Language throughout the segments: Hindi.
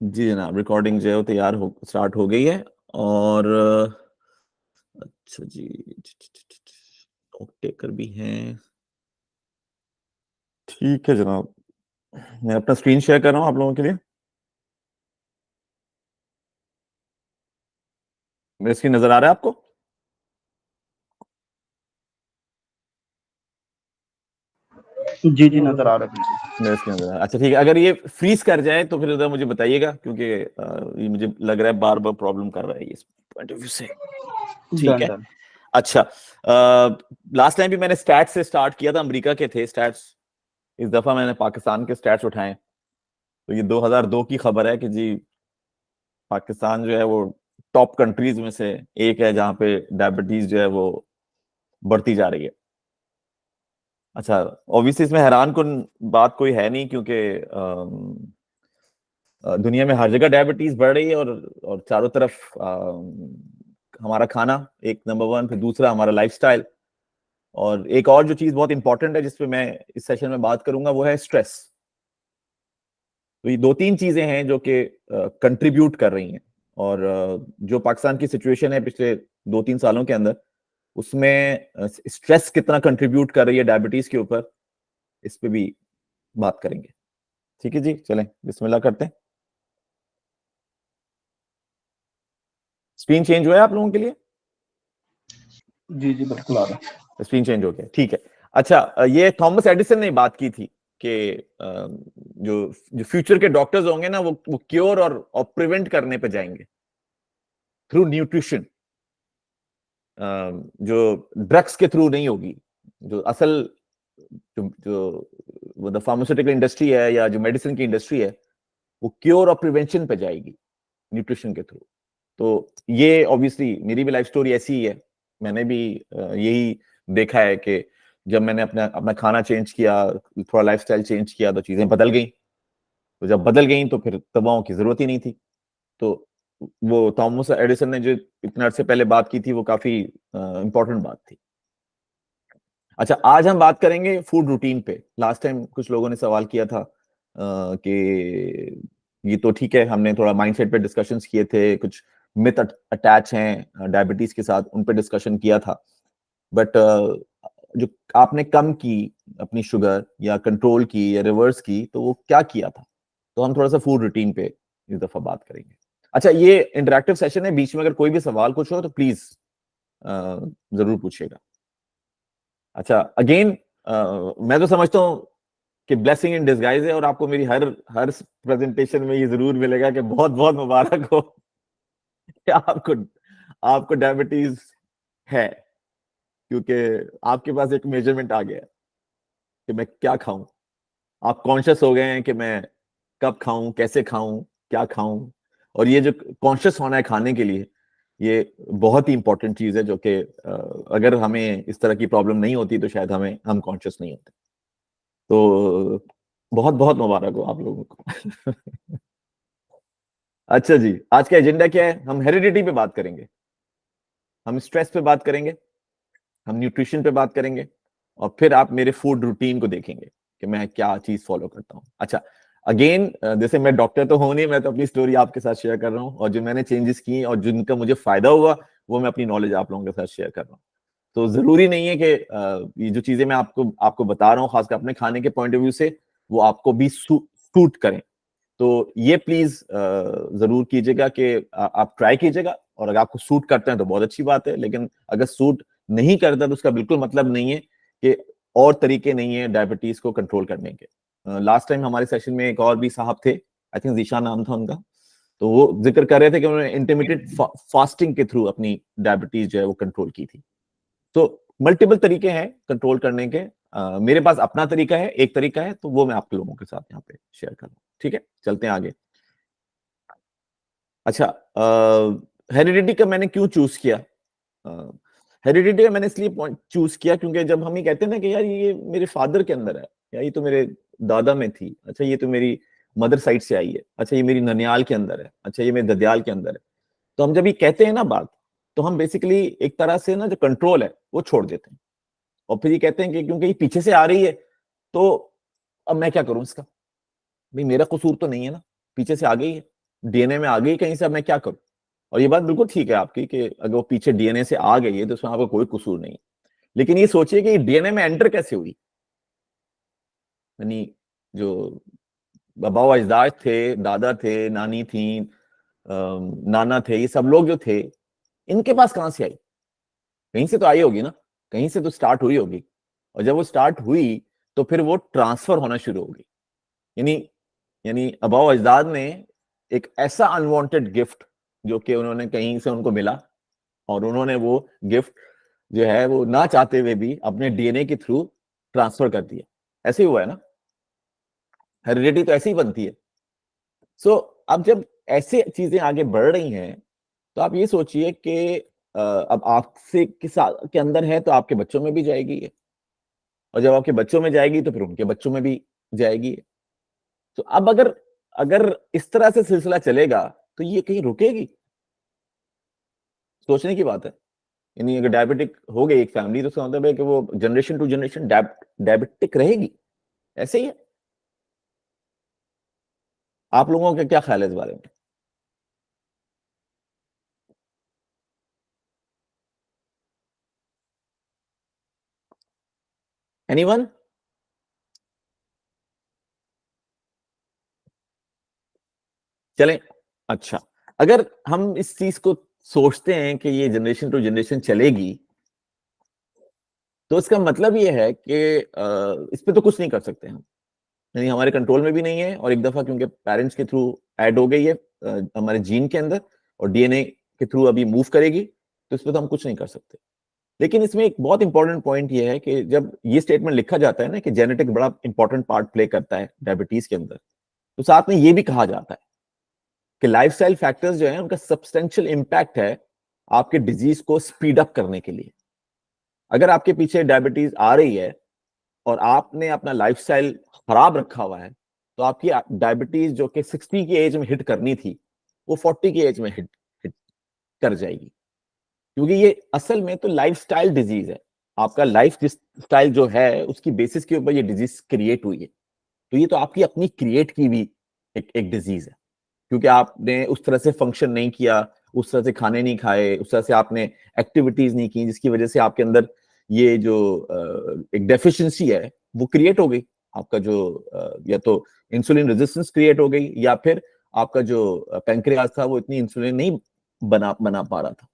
जी जनाब, रिकॉर्डिंग जो है वो तैयार हो स्टार्ट हो गई है और अच्छा जी, नोट टेकर भी हैं। ठीक है जनाब, मैं अपना स्क्रीन शेयर कर रहा हूँ आप लोगों के लिए। मेरा स्क्रीन नज़र आ रहा है आपको? जी, जी, नज़र आ रहा है बिल्कुल। मेरा स्क्रीन नज़र आ रहा है। अच्छा ठीक है, अगर ये फ्रीज़ कर जाए तो फिर ज़रा मुझे बताइएगा क्योंकि ये मुझे लग रहा है बार-बार प्रॉब्लम कर रहा है ये इस पॉइंट ऑफ व्यू से। ठीक डन, है। डन। अच्छा लास्ट टाइम भी मैंने स्टैट्स से स्टार्ट किया था, अमेरिका के थे स्टैट्स। इस दफ़ा मैंने पाकिस्तान के स्टैट्स उठाए। तो ये 2002 की खबर है कि जी पाकिस्तान जो है वो टॉप कंट्रीज में से एक है जहां पे डायबिटीज जो है वो बढ़ती जा रही है। अच्छा, ऑब्वियसली इसमें हैरान कुन बात कोई है नहीं क्योंकि दुनिया में हर जगह डायबिटीज बढ़ रही है और चारों तरफ हमारा खाना एक नंबर वन, फिर दूसरा हमारा लाइफस्टाइल, और एक और जो चीज बहुत इंपॉर्टेंट है जिसपे मैं इस सेशन में बात करूंगा वो है स्ट्रेस। तो ये दो तीन चीजें हैं जो कि कंट्रीब्यूट कर रही हैं, और जो पाकिस्तान की सिचुएशन है पिछले 2-3 सालों के अंदर, उसमें स्ट्रेस कितना कंट्रीब्यूट कर रही है डायबिटीज के ऊपर, इस पे भी बात करेंगे। ठीक है जी, चलें बिस्मिल्लाह करते हैं। स्क्रीन चेंज हुआ है आप लोगों के लिए? जी, जी, बिल्कुल आ रहा है। स्क्रीन चेंज हो गया, ठीक है। अच्छा, ये थॉमस एडिसन ने बात की थी कि जो जो फ्यूचर के डॉक्टर्स होंगे ना वो क्योर और प्रिवेंट करने पे जाएंगे थ्रू न्यूट्रिशन, जो ड्रग्स के थ्रू नहीं होगी। जो असल जो वो द फार्मास्यूटिकल इंडस्ट्री है या जो मेडिसिन की इंडस्ट्री है वो क्योर और प्रिवेंशन पे जाएगी न्यूट्रिशन के थ्रू। तो ये ऑब्वियसली मेरी भी लाइफ स्टोरी ऐसी ही है। मैंने भी यही देखा है कि जब मैंने अपना अपना खाना चेंज किया, थोड़ा लाइफस्टाइल चेंज किया, तो चीजें बदल गई। तो जब बदल गई तो फिर दवाओं की जरूरत ही नहीं थी। तो वो थॉमस एडिसन ने जो इतने अरसे पहले बात की थी वो काफी इंपॉर्टेंट बात थी। अच्छा, आज हम बात करेंगे फूड रूटीन पे। लास्ट टाइम कुछ लोगों ने सवाल किया था कि ये तो ठीक है, हमने थोड़ा माइंडसेट पे डिस्कशंस किए थे, कुछ मिथ अटैच हैं डायबिटीज के साथ, उन पे डिस्कशन किया था। बट जो आपने कम की अपनी शुगर या कंट्रोल की या रिवर्स की, तो वो क्या किया था? तो हम थोड़ा सा फूड रूटीन पे इस दफा बात करेंगे। अच्छा, ये इंटरेक्टिव सेशन है, बीच में अगर कोई भी सवाल कुछ हो तो प्लीज जरूर पूछिएगा। अच्छा, अगेन मैं तो समझता हूँ कि ब्लेसिंग इन डिस्गाइज है, और आपको मेरी हर हर प्रेजेंटेशन में ये जरूर मिलेगा कि बहुत बहुत मुबारक हो कि आपको आपको डायबिटीज है, क्योंकि आपके पास एक मेजरमेंट आ गया कि मैं क्या खाऊं। आप कॉन्शियस हो गए हैं कि मैं कब खाऊं, कैसे खाऊं, क्या खाऊं। और ये जो कॉन्शियस होना है खाने के लिए, ये बहुत ही इंपॉर्टेंट चीज है, जो कि अगर हमें इस तरह की प्रॉब्लम नहीं होती तो शायद हम कॉन्शियस नहीं होते। तो बहुत बहुत मुबारक हो आप लोगों को। अच्छा जी, आज का एजेंडा क्या है? हम हेरिडिटी पे बात करेंगे, हम स्ट्रेस पे बात करेंगे, हम न्यूट्रिशन पे बात करेंगे, और फिर आप मेरे फूड रूटीन को देखेंगे कि मैं क्या चीज फॉलो करता हूँ। अच्छा, अगेन जैसे मैं डॉक्टर तो हूं नहीं, मैं तो अपनी स्टोरी आपके साथ शेयर कर रहा हूँ, और जो मैंने चेंजेस की और जिनका मुझे फायदा हुआ वो मैं अपनी नॉलेज आप लोगों के साथ शेयर कर रहा हूँ। तो जरूरी नहीं है कि ये जो चीजें मैं आपको आपको बता रहा हूँ खासकर अपने खाने के पॉइंट ऑफ व्यू से, वो आपको भी सूट करें। तो ये प्लीज जरूर कीजिएगा कि आप ट्राई कीजिएगा, और अगर आपको सूट करते हैं तो बहुत अच्छी बात है, लेकिन अगर सूट नहीं करता तो उसका बिल्कुल मतलब नहीं है कि और तरीके नहीं है डायबिटीज को कंट्रोल करने के। लास्ट टाइम हमारे सेशन में एक और भी साहब थे, आई थिंक जीशा नाम था उनका, तो वो जिक्र कर रहे थे कि उन्होंने इंटरमीडिएट फास्टिंग के थ्रू अपनी डायबिटीज जो है वो कंट्रोल की थी। तो मल्टीपल तरीके हैं कंट्रोल करने के। मेरे पास अपना तरीका है, एक तरीका है, तो वो मैं आप लोगों के साथ यहाँ पे शेयर कर रहा हूँ। ठीक है, चलते हैं आगे। अच्छा, हेरिडिटी का मैंने क्यों चूज किया? हेरिडिटी का मैंने इसलिए चूज किया क्योंकि जब हम ये कहते हैं ना कि यार ये मेरे फादर के अंदर है, या ये तो मेरे दादा में थी, अच्छा ये तो मेरी मदर साइड से आई है, अच्छा ये मेरी ननियाल के अंदर है, अच्छा ये मेरे ददियाल के अंदर है। तो हम जब ये कहते हैं ना बात, तो हम बेसिकली एक तरह से ना जो कंट्रोल है वो छोड़ देते हैं, और फिर ये कहते हैं कि क्योंकि ये पीछे से आ रही है तो अब मैं क्या करूं इसका, भाई मेरा कसूर तो नहीं है ना, पीछे से आ गई है। डीएनए में आ गई कहीं से, अब मैं क्या करूं? और ये बात बिल्कुल ठीक है आपकी कि अगर वो पीछे डीएनए से आ गई है तो उसमें आपका कोई कसूर नहीं। लेकिन ये सोचिए कि डीएनए में एंटर कैसे हुई। यानी जो बाबा अजदाद थे, दादा थे, नानी थी, नाना थे, ये सब लोग जो थे, इनके पास कहां से आई? कहीं से तो आई होगी ना, कहीं से तो स्टार्ट हुई होगी। और जब वो स्टार्ट हुई तो फिर वो ट्रांसफर होना शुरू होगी। यानी यानी अबाव अजदाद ने एक ऐसा अनवांटेड गिफ्ट जो कि उन्होंने कहीं से उनको मिला, और उन्होंने वो गिफ्ट जो है वो ना चाहते हुए भी अपने डीएनए के थ्रू ट्रांसफर कर दिया। ऐसे ही हुआ है ना, हेरिडिटी तो ऐसे ही बनती है। सो अब जब ऐसे चीजें आगे बढ़ रही हैं तो आप ये सोचिए कि अब आपसे के अंदर है तो आपके बच्चों में भी जाएगी ये, और जब आपके बच्चों में जाएगी तो फिर उनके बच्चों में भी जाएगी। तो अब अगर अगर इस तरह से सिलसिला चलेगा तो ये कहीं रुकेगी? सोचने की बात है। यानी अगर डायबिटिक हो गई एक फैमिली तो उसका मतलब है कि वो जनरेशन टू जनरेशन डायबिटिक रहेगी। ऐसे ही है। आप लोगों का क्या ख्याल है इस बारे में? एनीवन? चलें। अच्छा, अगर हम इस चीज को सोचते हैं कि ये जनरेशन टू जनरेशन चलेगी, तो इसका मतलब ये है कि इस पे तो कुछ नहीं कर सकते हम। यानी हमारे कंट्रोल में भी नहीं है, और एक दफा क्योंकि पेरेंट्स के थ्रू ऐड हो गई है हमारे जीन के अंदर, और डीएनए के थ्रू अभी मूव करेगी, तो इस पे तो हम कुछ नहीं कर सकते। लेकिन इसमें एक बहुत इंपॉर्टेंट पॉइंट ये है कि जब ये स्टेटमेंट लिखा जाता है ना कि जेनेटिक बड़ा इंपॉर्टेंट पार्ट प्ले करता है डायबिटीज के अंदर, तो साथ में ये भी कहा जाता है कि लाइफस्टाइल फैक्टर्स जो है उनका सब्सटेंशियल इंपैक्ट है आपके डिजीज को स्पीड अप करने के लिए। अगर आपके पीछे डायबिटीज आ रही है और आपने अपना लाइफस्टाइल खराब रखा हुआ है, तो आपकी डायबिटीज जो कि 60 की एज में हिट करनी थी, वो 40 की एज में हिट कर जाएगी। क्योंकि ये असल में तो लाइफस्टाइल डिजीज है। आपका लाइफ स्टाइल जो है उसकी बेसिस के ऊपर ये डिजीज क्रिएट हुई है। तो ये तो आपकी अपनी क्रिएट की भी एक डिजीज है, क्योंकि आपने उस तरह से फंक्शन नहीं किया, उस तरह से खाने नहीं खाए, उस तरह से आपने एक्टिविटीज नहीं की, जिसकी वजह से आपके अंदर ये जो एक डेफिशिएंसी है वो क्रिएट हो गई। आपका जो या तो इंसुलिन रेजिस्टेंस क्रिएट हो गई, या फिर आपका जो पैंक्रियाज था वो इतनी इंसुलिन नहीं बना पा रहा था।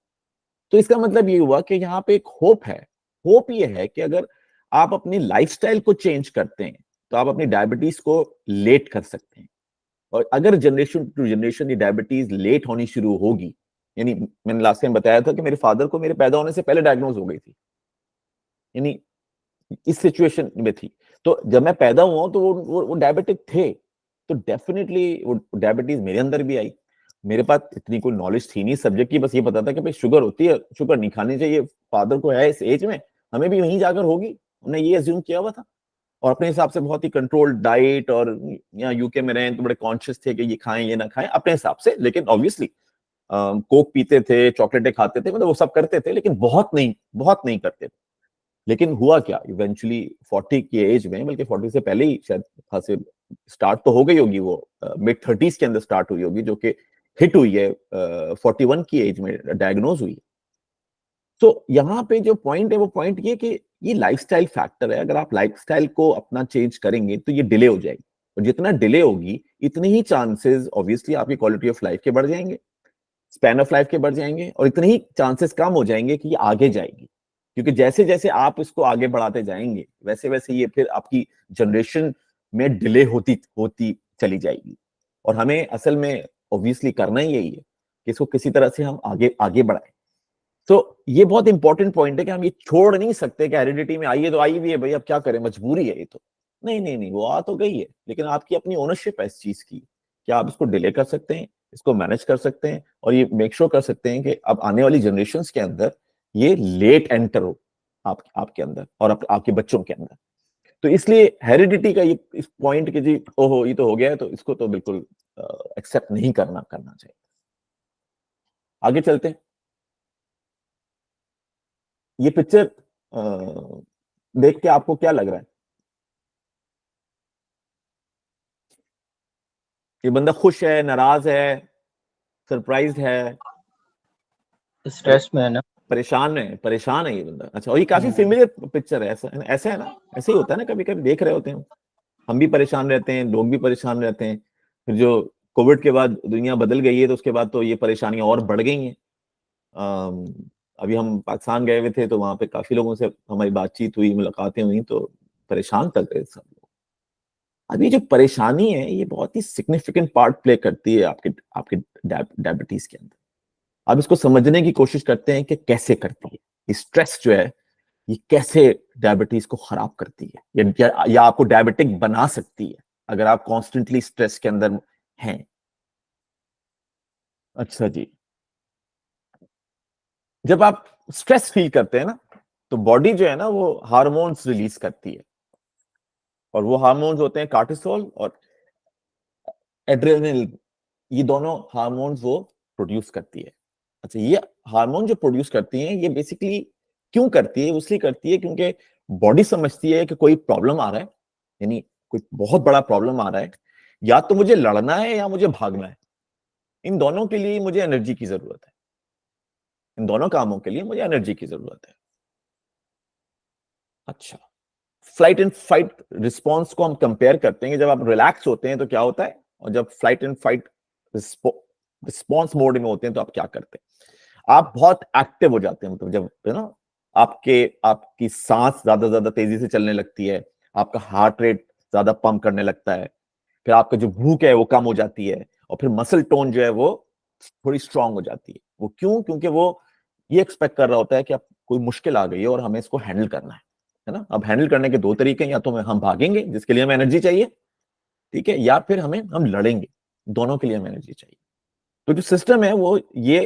तो इसका मतलब ये हुआ कि यहाँ पे एक होप है। होप ये है कि अगर आप अपनी लाइफस्टाइल को चेंज करते हैं तो आप अपनी डायबिटीज को लेट कर सकते हैं। और अगर जनरेशन टू जनरेशन ये डायबिटीज लेट होनी शुरू होगी, यानी मैंने लास्ट टाइम बताया था कि मेरे फादर को मेरे पैदा होने से पहले डायग्नोज हो गई थी, यानी इस सिचुएशन में थी। तो जब मैं पैदा हुआ तो वो डायबिटिक थे, तो डेफिनेटली वो डायबिटीज मेरे अंदर भी आई। मेरे पास इतनी कोई नॉलेज थी नहीं सब्जेक्ट की, बस ये पता था कि भाई शुगर होती है, शुगर नहीं खानी चाहिए, फादर को है इस एज में, हमें भी वहीं जाकर होगी, उन्हें ये अज्यूम किया हुआ था। और अपने हिसाब से बहुत ही कंट्रोल्ड डाइट, और यहाँ यूके में रहे तो बड़े कॉन्शियस थे कि ये खाएं ये ना खाएं अपने हिसाब से। लेकिन ऑब्वियसली कोक पीते थे, चॉकलेटें खाते थे, मतलब वो सब करते थे, लेकिन बहुत नहीं करते थे। लेकिन हुआ क्या, इवेंचुअली 40 की एज में, बल्कि 40 से पहले ही शायद खासे स्टार्ट तो हो गई होगी, वो मिड 30s के अंदर स्टार्ट हुई होगी, जो कि हिट हुई है 41 की एज में डायग्नोज हुई। तो यहाँ पे जो पॉइंट है वो पॉइंट ये कि ये लाइफस्टाइल फैक्टर है। अगर आप लाइफस्टाइल को अपना चेंज करेंगे तो ये डिले हो जाएगी, और जितना डिले होगी इतने ही चांसेस ऑब्वियसली आपकी क्वालिटी ऑफ लाइफ के बढ़ जाएंगे, स्पैन ऑफ लाइफ के बढ़ जाएंगे, और इतने ही चांसेस कम हो जाएंगे कि ये आगे जाएगी। क्योंकि जैसे जैसे आप इसको आगे बढ़ाते जाएंगे वैसे वैसे ये फिर आपकी जनरेशन में डिले होती होती चली जाएगी। और हमें असल में ऑब्वियसली करना ही यही है कि इसको किसी तरह से हम आगे आगे बढ़ाएं। तो ये बहुत इंपॉर्टेंट पॉइंट है कि हम ये छोड़ नहीं सकते कि हेरिडिटी में आई है तो आई भी है भाई, अब क्या करें, मजबूरी है ये तो। नहीं नहीं नहीं, वो आ तो गई है, लेकिन आपकी अपनी ओनरशिप है इस चीज की कि आप इसको डिले कर सकते हैं, इसको मैनेज कर सकते हैं, और ये मेक श्योर कर सकते हैं कि अब आने वाली जनरेशन के अंदर ये लेट एंटर हो आपके अंदर और आपके बच्चों के अंदर। तो इसलिए हेरिडिटी का ये इस पॉइंट की जी ओहो ये तो हो गया है, तो इसको तो बिल्कुल एक्सेप्ट नहीं करना चाहिए। आगे चलते हैं। ये पिक्चर देख के आपको क्या लग रहा है? ये बंदा खुश है, नाराज है, सरप्राइज्ड है, स्ट्रेस में है ना। परेशान है ये बंदा। अच्छा, और ये काफी फेमिलियर पिक्चर है, ऐसा है ना, ऐसे ही होता है ना, कभी कभी देख रहे होते हैं हम भी परेशान रहते हैं, लोग भी परेशान रहते हैं। फिर जो कोविड के बाद दुनिया बदल गई है तो उसके बाद तो ये परेशानियां और बढ़ गई हैं। अभी हम पाकिस्तान गए हुए थे तो वहां पे काफी लोगों से हमारी बातचीत हुई, मुलाकातें हुई, तो परेशान कर रहे सब लोग। अभी जो परेशानी है ये बहुत ही सिग्निफिकेंट पार्ट प्ले करती है आपके आपके डायबिटीज के अंदर। अब इसको समझने की कोशिश करते हैं कि कैसे करती है स्ट्रेस जो है, ये कैसे डायबिटीज को खराब करती है या आपको डायबिटिक बना सकती है अगर आप कॉन्स्टेंटली स्ट्रेस के अंदर हैं। अच्छा जी, जब आप स्ट्रेस फील करते हैं ना तो बॉडी जो है ना वो हार्मोन्स रिलीज करती है, और वो हार्मोन्स होते हैं कार्टिसोल और एड्रेनलिन। ये दोनों हार्मोन्स वो प्रोड्यूस करती है। अच्छा, ये हार्मोन जो प्रोड्यूस करती है ये बेसिकली क्यों करती है? इसलिए करती है क्योंकि बॉडी समझती है कि कोई प्रॉब्लम आ रहा है, यानी कोई बहुत बड़ा प्रॉब्लम आ रहा है, या तो मुझे लड़ना है या मुझे भागना है। इन दोनों के लिए मुझे एनर्जी की जरूरत है, इन दोनों कामों के लिए मुझे एनर्जी की जरूरत है। अच्छा, फ्लाइट एंड फाइट रिस्पॉन्स को हम कंपेयर करते हैं कि जब आप रिलैक्स होते हैं तो क्या होता है, और जब flight and fight response mode में होते हैं तो आप क्या करते हैं? आप बहुत एक्टिव हो जाते हैं, मतलब जब ना आपके आपकी सांस ज्यादा तेजी से चलने लगती है, आपका हार्ट रेट ज्यादा पंप करने लगता है, फिर आपका जो भूख है वो कम हो जाती है, और फिर मसल टोन जो है वो थोड़ी स्ट्रांग हो जाती है। वो क्यों? क्योंकि वो ये एक्सपेक्ट कर रहा होता है कि अब कोई मुश्किल आ गई है और हमें इसको हैंडल करना है ना। अब हैंडल करने के दो तरीके हैं, या तो हम भागेंगे जिसके लिए हमें एनर्जी चाहिए, ठीक है, या फिर हम लड़ेंगे, दोनों के लिए हमें एनर्जी चाहिए। तो जो सिस्टम है वो ये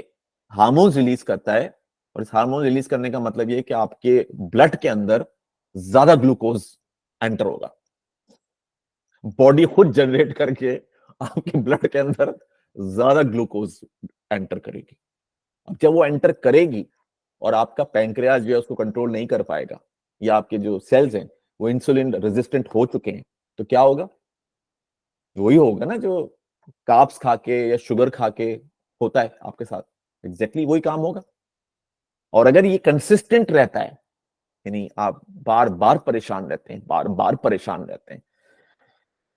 हार्मोन रिलीज करता है, और इस हार्मोन रिलीज करने का मतलब ये है कि आपके ब्लड के अंदर ज्यादा ग्लूकोज एंटर होगा, बॉडी खुद जनरेट करके आपके ब्लड के अंदर ज्यादा ग्लूकोज एंटर करेगी। अब जब वो एंटर करेगी और आपका पैंक्रियाज जो है उसको कंट्रोल नहीं कर पाएगा, या आपके जो सेल्स हैं वो इंसुलिन रेजिस्टेंट हो चुके हैं, तो क्या होगा? वही होगा ना जो कार्ब्स खा के या शुगर खा के होता है आपके साथ, एग्जैक्टली वही काम होगा। और अगर ये कंसिस्टेंट रहता है, यानी आप बार बार परेशान रहते हैं, बार बार परेशान रहते हैं,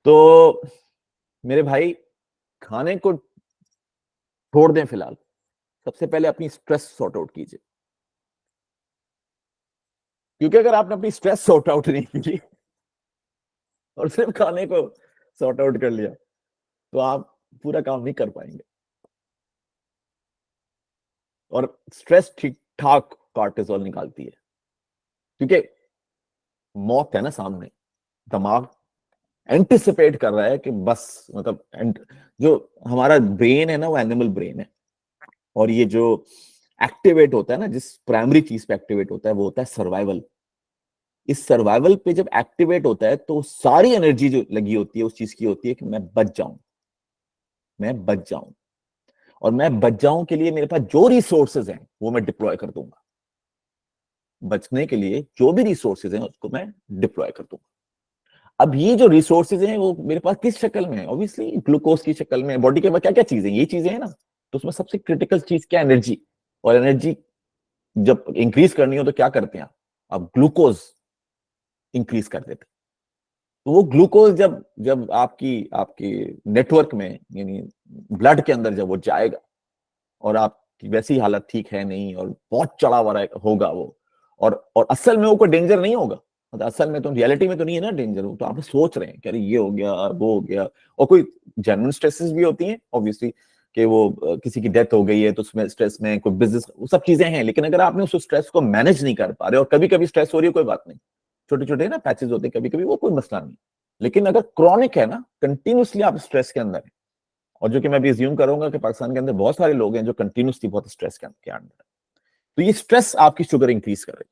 तो मेरे भाई खाने को छोड़ दें फिलहाल। सबसे पहले अपनी स्ट्रेस सॉर्ट आउट कीजिए, क्योंकि अगर आपने अपनी स्ट्रेस सॉर्ट आउट नहीं की और सिर्फ खाने को सॉर्ट आउट कर लिया तो आप पूरा काम नहीं कर पाएंगे। और स्ट्रेस ठीक ठाक कार्टिसोल निकालती है, क्योंकि मौत है ना सामने, दिमाग एंटिसिपेट कर रहा है कि बस, मतलब जो हमारा ब्रेन है ना वो एनिमल ब्रेन है, और ये जो एक्टिवेट होता है ना, जिस प्राइमरी चीज पे एक्टिवेट होता है वो होता है सर्वाइवल। इस सर्वाइवल पे जब एक्टिवेट होता है तो सारी एनर्जी जो लगी होती है उस चीज की होती है कि मैं बच जाऊं, मैं बच जाऊं, और मैं बच जाऊं के लिए मेरे पास जो रिसोर्सेज हैं वो मैं डिप्लॉय कर दूंगा। बचने के लिए जो भी रिसोर्सेज हैं उसको मैं डिप्लॉय कर दूंगा। अब ये जो रिसोर्सेज हैं वो मेरे पास किस शक्ल में है? ऑब्वियसली ग्लूकोज की शक्ल में। बॉडी के पास क्या क्या चीजें, ये चीजें हैं ना, तो उसमें सबसे क्रिटिकल चीज क्या? एनर्जी। और एनर्जी जब इंक्रीज करनी हो तो क्या करते हैं आप ग्लूकोज इंक्रीज कर देते हैं। तो वो ग्लूकोज जब जब आपकी आपकी नेटवर्क में, यानी ब्लड के अंदर जब वो जाएगा, और आपकी वैसी हालत ठीक है नहीं और बहुत चढ़ा हुआ होगा वो, और असल में वो कोई डेंजर नहीं होगा, मतलब असल में तो रियलिटी में तो नहीं है ना डेंजर, तो आप सोच रहे हैं कि अरे ये हो गया वो हो गया, और कोई जेन्युइन स्ट्रेसेस भी होती हैं ऑब्वियसली, कि वो किसी की डेथ हो गई है तो उसमें स्ट्रेस में कोई बिजनेस, वो सब चीजें हैं। लेकिन अगर आपने उस स्ट्रेस को मैनेज नहीं कर पा रहे, और कभी कभी स्ट्रेस हो रही है कोई बात नहीं, छोटे छोटे ना पैचेस होते हैं कभी कभी, वो कोई मसला नहीं। लेकिन अगर क्रॉनिक है ना, कंटिन्यूसली आप स्ट्रेस के अंदर है, और जो कि मैं भी अज्यूम करूंगा कि पाकिस्तान के अंदर बहुत सारे लोग हैं जो कंटिन्यूसली बहुत स्ट्रेस के अंदर है, तो ये स्ट्रेस आपकी शुगर इंक्रीज करेगी,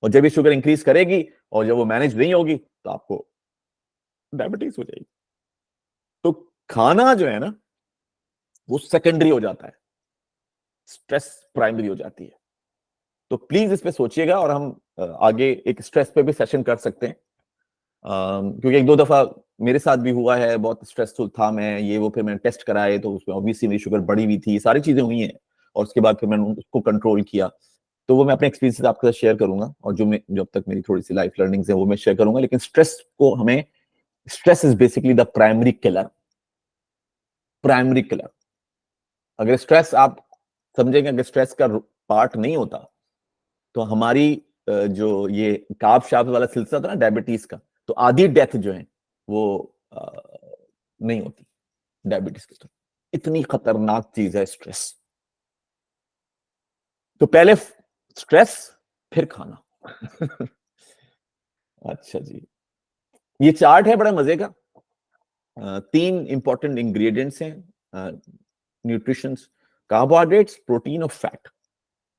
और जब ये शुगर इंक्रीज करेगी और जब वो मैनेज नहीं होगी तो आपको डायबिटीज हो जाएगी। तो खाना जो है ना वो सेकेंडरी हो जाता है, स्ट्रेस प्राइमरी हो जाती है। तो प्लीज इस पे सोचिएगा, और हम आगे एक स्ट्रेस पे भी सेशन कर सकते हैं, क्योंकि एक दो दफा मेरे साथ भी हुआ है, बहुत स्ट्रेसफुल था मैं, ये वो, फिर मैंने टेस्ट कराए तो उसमें ऑब्वियसली मेरी शुगर बढ़ी हुई थी, सारी चीजें हुई हैं, और उसके बाद फिर मैंने उसको कंट्रोल किया। तो वो मैं अपने एक्सपीरियंस आपके साथ शेयर करूंगा, और जो अब तक मेरी थोड़ी सी लाइफ लर्निंग्स है वो मैं शेयर करूंगा। लेकिन stress is basically the primary killer. Primary killer. अगर स्ट्रेस आप समझेंगे, अगर स्ट्रेस का पार्ट नहीं होता तो हमारी जो ये कार्ब शार्ब वाला सिलसिला था ना डायबिटीज का, तो आधी डेथ जो है वो नहीं होती डायबिटीज की तरह। इतनी खतरनाक चीज है स्ट्रेस। तो पहले स्ट्रेस, फिर खाना। अच्छा जी, ये चार्ट है बड़ा मजे का। 3 इंपॉर्टेंट इंग्रेडिएंट्स हैं न्यूट्रिशंस: कार्बोहाइड्रेट्स, प्रोटीन और फैट।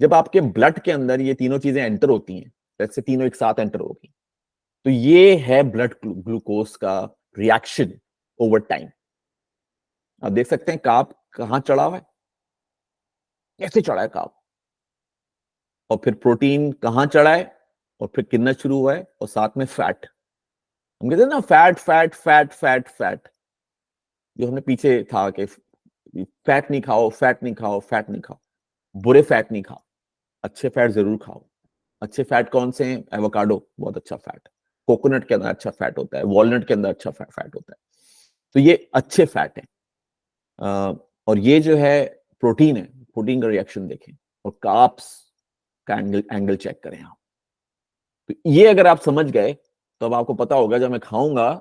जब आपके ब्लड के अंदर ये तीनों चीजें एंटर होती हैं, जैसे तीनों एक साथ एंटर होगी, तो ये है ब्लड ग्लूकोज का रिएक्शन ओवर टाइम। आप देख सकते हैं काप कहां चढ़ा हुआ है, कैसे चढ़ा है काप, और फिर प्रोटीन कहां चढ़ा है, और फिर कितना शुरू हुआ है, और साथ में फैट। हम कहते हैं ना fat fat fat fat fat, जो हमने पीछे था कि फैट नहीं खाओ, फैट नहीं खाओ, फैट नहीं खाओ। बुरे फैट नहीं खाओ, अच्छे फैट जरूर खाओ। अच्छे फैट कौन से हैं? एवोकाडो बहुत अच्छा फैट, कोकोनट के अंदर अच्छा फैट होता है, वॉलनट के अंदर अच्छा फैट होता है। तो ये अच्छे फैट है। और ये जो है प्रोटीन है, प्रोटीन का रिएक्शन देखें, और कार्ब्स का एंगल चेक करें आप। तो ये अगर आप समझ गए तो अब आपको पता होगा जब मैं खाऊंगा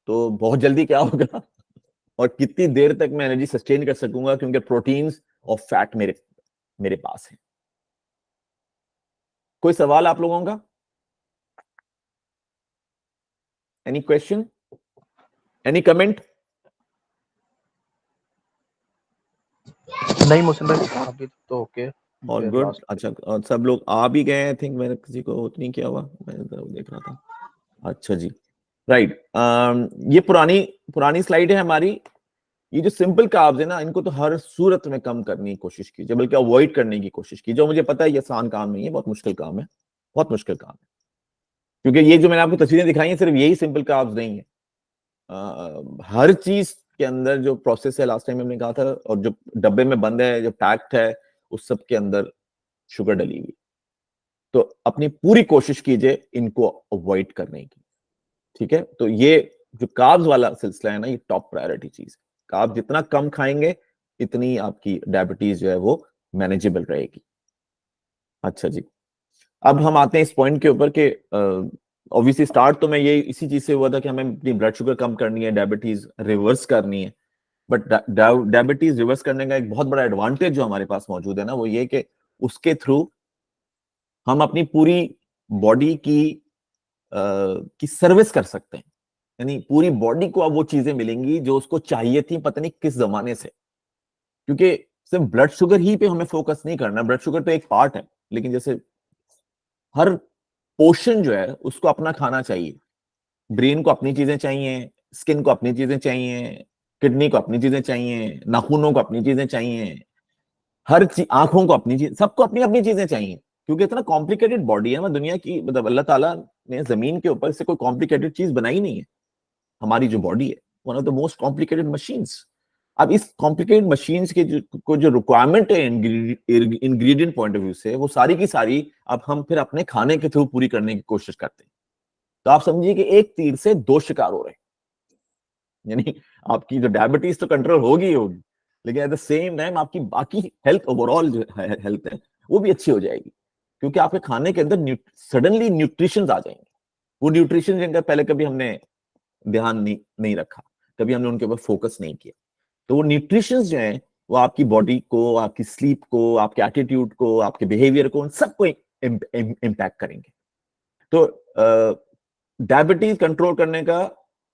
तो बहुत जल्दी क्या होगा और कितनी देर तक मैं एनर्जी सस्टेन कर सकूंगा, क्योंकि प्रोटीन्स और फैट मेरे मेरे पास है। कोई सवाल आप लोगों का? Any question, any comment? नहीं मोहसिन भाई, अभी तो ओके। और फिर गुड, लास्ट अच्छा, और सब लोग आ भी गए? आई थिंक मैंने किसी को वोट नहीं किया हुआ, मैं देख रहा था। अच्छा जी, राइट। ये पुरानी पुरानी स्लाइड है हमारी। ये जो सिंपल कार्ब्स है ना, इनको तो हर सूरत में कम करने की कोशिश कीजिए, बल्कि अवॉइड करने की कोशिश कीजिए। जो मुझे पता है ये आसान काम नहीं है, बहुत मुश्किल काम है, बहुत मुश्किल काम है। क्योंकि ये जो मैंने आपको तस्वीरें दिखाई हैं, सिर्फ यही सिंपल कार्ब्स नहीं है। हर चीज के अंदर जो प्रोसेस है, लास्ट टाइम हमने कहा था, और जो डब्बे में बंद है, जो पैक्ड है, उस सब के अंदर शुगर डली हुई। तो अपनी पूरी कोशिश कीजिए इनको अवॉइड करने की। ठीक है, तो ये जो कार्ब्स वाला सिलसिला है ना, ये टॉप प्रायोरिटी चीज है। कार्ब जितना कम खाएंगे, इतनी आपकी डायबिटीज जो है वो मैनेजेबल रहेगी। अच्छा जी, अब हम आते हैं इस पॉइंट के ऊपर कि ऑब्वियसली स्टार्ट तो मैं ये इसी चीज से हुआ था कि हमें अपनी ब्लड शुगर कम करनी है, डायबिटीज रिवर्स करनी है। बट डायबिटीज रिवर्स करने का एक बहुत बड़ा एडवांटेज जो हमारे पास मौजूद है ना, वो ये कि उसके थ्रू हम अपनी पूरी बॉडी की सर्विस कर सकते हैं। यानी पूरी बॉडी को अब वो चीजें मिलेंगी जो उसको चाहिए थी, पता नहीं किस जमाने से। क्योंकि सिर्फ ब्लड शुगर ही पे हमें फोकस नहीं करना, ब्लड शुगर तो एक पार्ट है, लेकिन जैसे हर पोर्शन जो है उसको अपना खाना चाहिए। ब्रेन को अपनी चीजें चाहिए, स्किन को अपनी चीजें चाहिए, किडनी को अपनी चीजें चाहिए, नाखूनों को अपनी चीजें चाहिए, हर चीज, आंखों को अपनी चीज, सबको अपनी अपनी चीजें चाहिए। क्योंकि इतना कॉम्प्लिकेटेड बॉडी है ना दुनिया की, मतलब अल्लाह ताला ने जमीन के ऊपर से कोई कॉम्प्लिकेटेड चीज बनाई नहीं है। हमारी जो बॉडी है, one of the most complicated machines. अब इस कॉम्प्लिकेटेड मशीन्स के जो रिक्वायरमेंट है इंग्रेडिएंट पॉइंट ऑफ व्यू से, वो सारी की सारी अब हम फिर अपने खाने के थ्रू पूरी करने की कोशिश करते हैं। तो आप समझिए कि एक तीर से दो शिकार हो रहे हैं। यानी आपकी जो डायबिटीज तो कंट्रोल होगी होगी, लेकिन एट द सेम टाइम आपकी बाकी हेल्थ, ओवरऑल जो हेल्थ है, वो भी अच्छी हो जाएगी। क्योंकि आपके खाने के अंदर सडनली न्यूट्रिशन आ जाएंगे। वो न्यूट्रिशन जिनका पहले कभी हमने ध्यान नहीं रखा, कभी हमने उनके ऊपर फोकस नहीं किया। तो वो न्यूट्रिशन जो है वो आपकी बॉडी को, आपकी स्लीप को, आपके एटीट्यूड को, आपके बिहेवियर को, उन सबको इम्पैक्ट करेंगे। तो डायबिटीज कंट्रोल करने का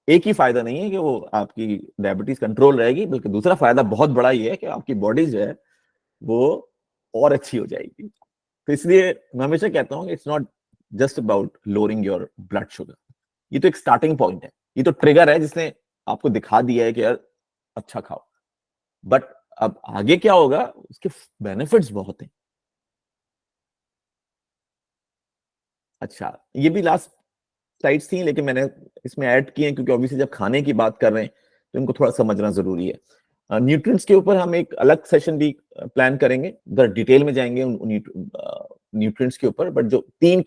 एक ही फायदा नहीं है कि वो आपकी डायबिटीज कंट्रोल रहेगी, बल्कि दूसरा फायदा बहुत बड़ा ये है कि आपकी बॉडी जो है वो और अच्छी हो जाएगी। तो इसलिए मैं हमेशा कहता हूँ it's not just about lowering your blood sugar. ये तो एक स्टार्टिंग पॉइंट है, ये तो ट्रिगर है जिसने आपको दिखा दिया है कि यार अच्छा खाओ। बट अब आगे क्या होगा, उसके बेनिफिट्स बहुत हैं। अच्छा, ये भी लास्ट स्लाइड्स थी, लेकिन मैंने इसमें ऐड किए हैं क्योंकि ऑब्वियसली जब खाने की बात कर रहे हैं तो इनको थोड़ा समझना जरूरी है। न्यूट्रिएंट्स के ऊपर हम एक अलग सेशन भी प्लान करेंगे, उधर डिटेल में जाएंगे न्यूट्रिएंट्स के ऊपर, बट जो 3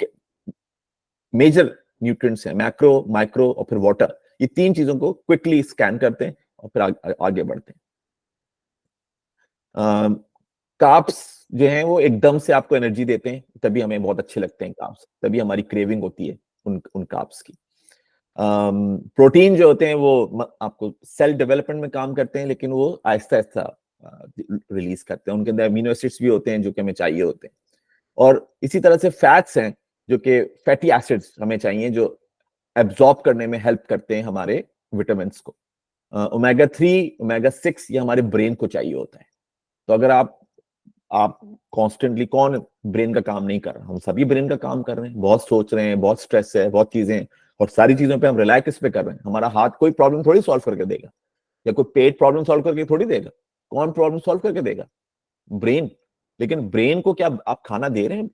मेजर न्यूट्रिएंट्स हैं, मैक्रो, माइक्रो और फिर वाटर, ये 3 चीजों को क्विकली स्कैन करते हैं और फिर आगे बढ़ते हैं। कार्ब्स जो हैं वो एकदम से आपको एनर्जी देते हैं, तभी हमें बहुत अच्छे लगते हैं कार्ब्स, तभी हमारी क्रेविंग होती है उन कार्ब्स की। प्रोटीन जो होते हैं वो आपको सेल डेवलपमेंट में काम करते हैं, लेकिन वो आहिस्ता आहिस्ता रिलीज करते हैं। उनके अंदर अमीनो एसिड्स भी होते हैं जो कि हमें चाहिए होते हैं, और इसी तरह से फैट्स हैं जो कि फैटी एसिड्स हमें चाहिए, जो एब्जॉर्ब करने में हेल्प करते हैं हमारे विटामिन को। ओमेगा 3, ओमेगा 6 ये हमारे ब्रेन को चाहिए होता है। तो अगर आप कॉन्स्टेंटली, कौन ब्रेन का काम नहीं कर रहा, हम सभी ब्रेन का काम कर रहे हैं, बहुत सोच रहे हैं, बहुत स्ट्रेस है, बहुत चीजें, और सारी चीजों पे हम रिलाय किस पे कर रहे हैं? हमारा हाथ कोई प्रॉब्लम थोड़ी सॉल्व करके देगा, या कोई पेट प्रॉब्लम सॉल्व करके थोड़ी देगा। कौन प्रॉब्लम सॉल्व करके देगा? ब्रेन। लेकिन ब्रेन को क्या आप खाना दे रहे हैं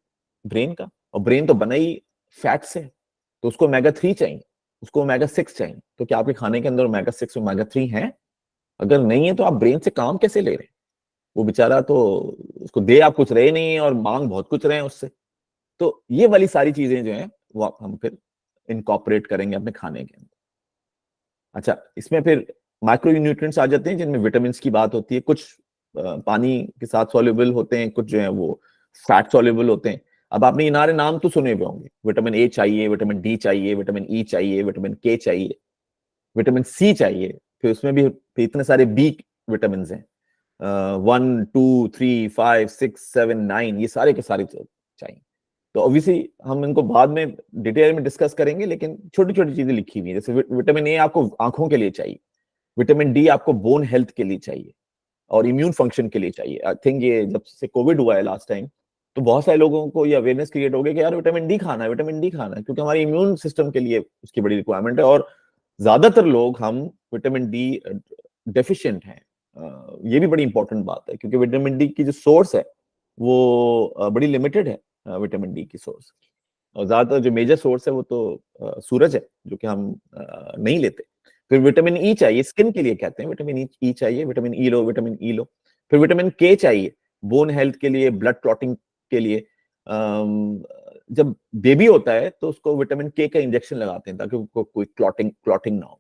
ब्रेन का? और ब्रेन तो बना ही फैट से, तो उसको ओमेगा 3 चाहिए, उसको ओमेगा 6 चाहिए। तो क्या आपके खाने के अंदर ओमेगा 6, ओमेगा 3 है? अगर नहीं है तो आप ब्रेन से काम कैसे ले रहे हैं? वो बेचारा तो, उसको दे आप कुछ रहे नहीं और मांग बहुत कुछ रहे हैं उससे। तो ये वाली सारी चीजें जो हैं वो हम फिर इनकॉर्पोरेट करेंगे अपने खाने के अंदर। अच्छा, इसमें फिर माइक्रो न्यूट्रिएंट्स आ जाते हैं जिनमें विटामिन की बात होती है। कुछ पानी के साथ सॉल्युबल होते हैं, कुछ जो है वो फैट सॉल्युबल होते हैं। अब आपने इनारे नाम तो सुने हुए होंगे, विटामिन ए चाहिए, विटामिन डी चाहिए, विटामिन ई चाहिए, विटामिन के चाहिए, विटामिन सी चाहिए, फिर उसमें भी इतने सारे बी विटामिन हैं, 1, 2, 3, 5, 6, 7, 9, ये सारे के सारे चाहिए। तो ऑब्वियसली हम इनको बाद में डिटेल में डिस्कस करेंगे, लेकिन छोटी छोटी चीजें लिखी हुई है। जैसे विटामिन ए आपको आंखों के लिए चाहिए, विटामिन डी आपको बोन हेल्थ के लिए चाहिए और इम्यून फंक्शन के लिए चाहिए। आई थिंक ये जब से कोविड हुआ है लास्ट टाइम, तो बहुत सारे लोगों को ये अवेयरनेस क्रिएट हो गया कि यार विटामिन डी खाना है, विटामिन डी खाना है, क्योंकि हमारे इम्यून सिस्टम के लिए उसकी बड़ी रिक्वायरमेंट है। और ज्यादातर लोग हम विटामिन डी डेफिशिएंट हैं। ये भी बड़ी इंपॉर्टेंट बात है, क्योंकि विटामिन डी की जो सोर्स है वो बड़ी लिमिटेड है, विटामिन डी की सोर्स। और ज्यादातर जो मेजर सोर्स है वो तो सूरज है, जो कि हम नहीं लेते। फिर विटामिन ई चाहिए, स्किन के लिए कहते हैं विटामिन ई चाहिए, विटामिन ई लो, विटामिन ई लो। फिर विटामिन के चाहिए बोन हेल्थ के लिए, ब्लड क्लॉटिंग के लिए। जब बेबी होता है तो उसको विटामिन के का इंजेक्शन लगाते हैं ताकि उसको कोई क्लॉटिंग ना हो।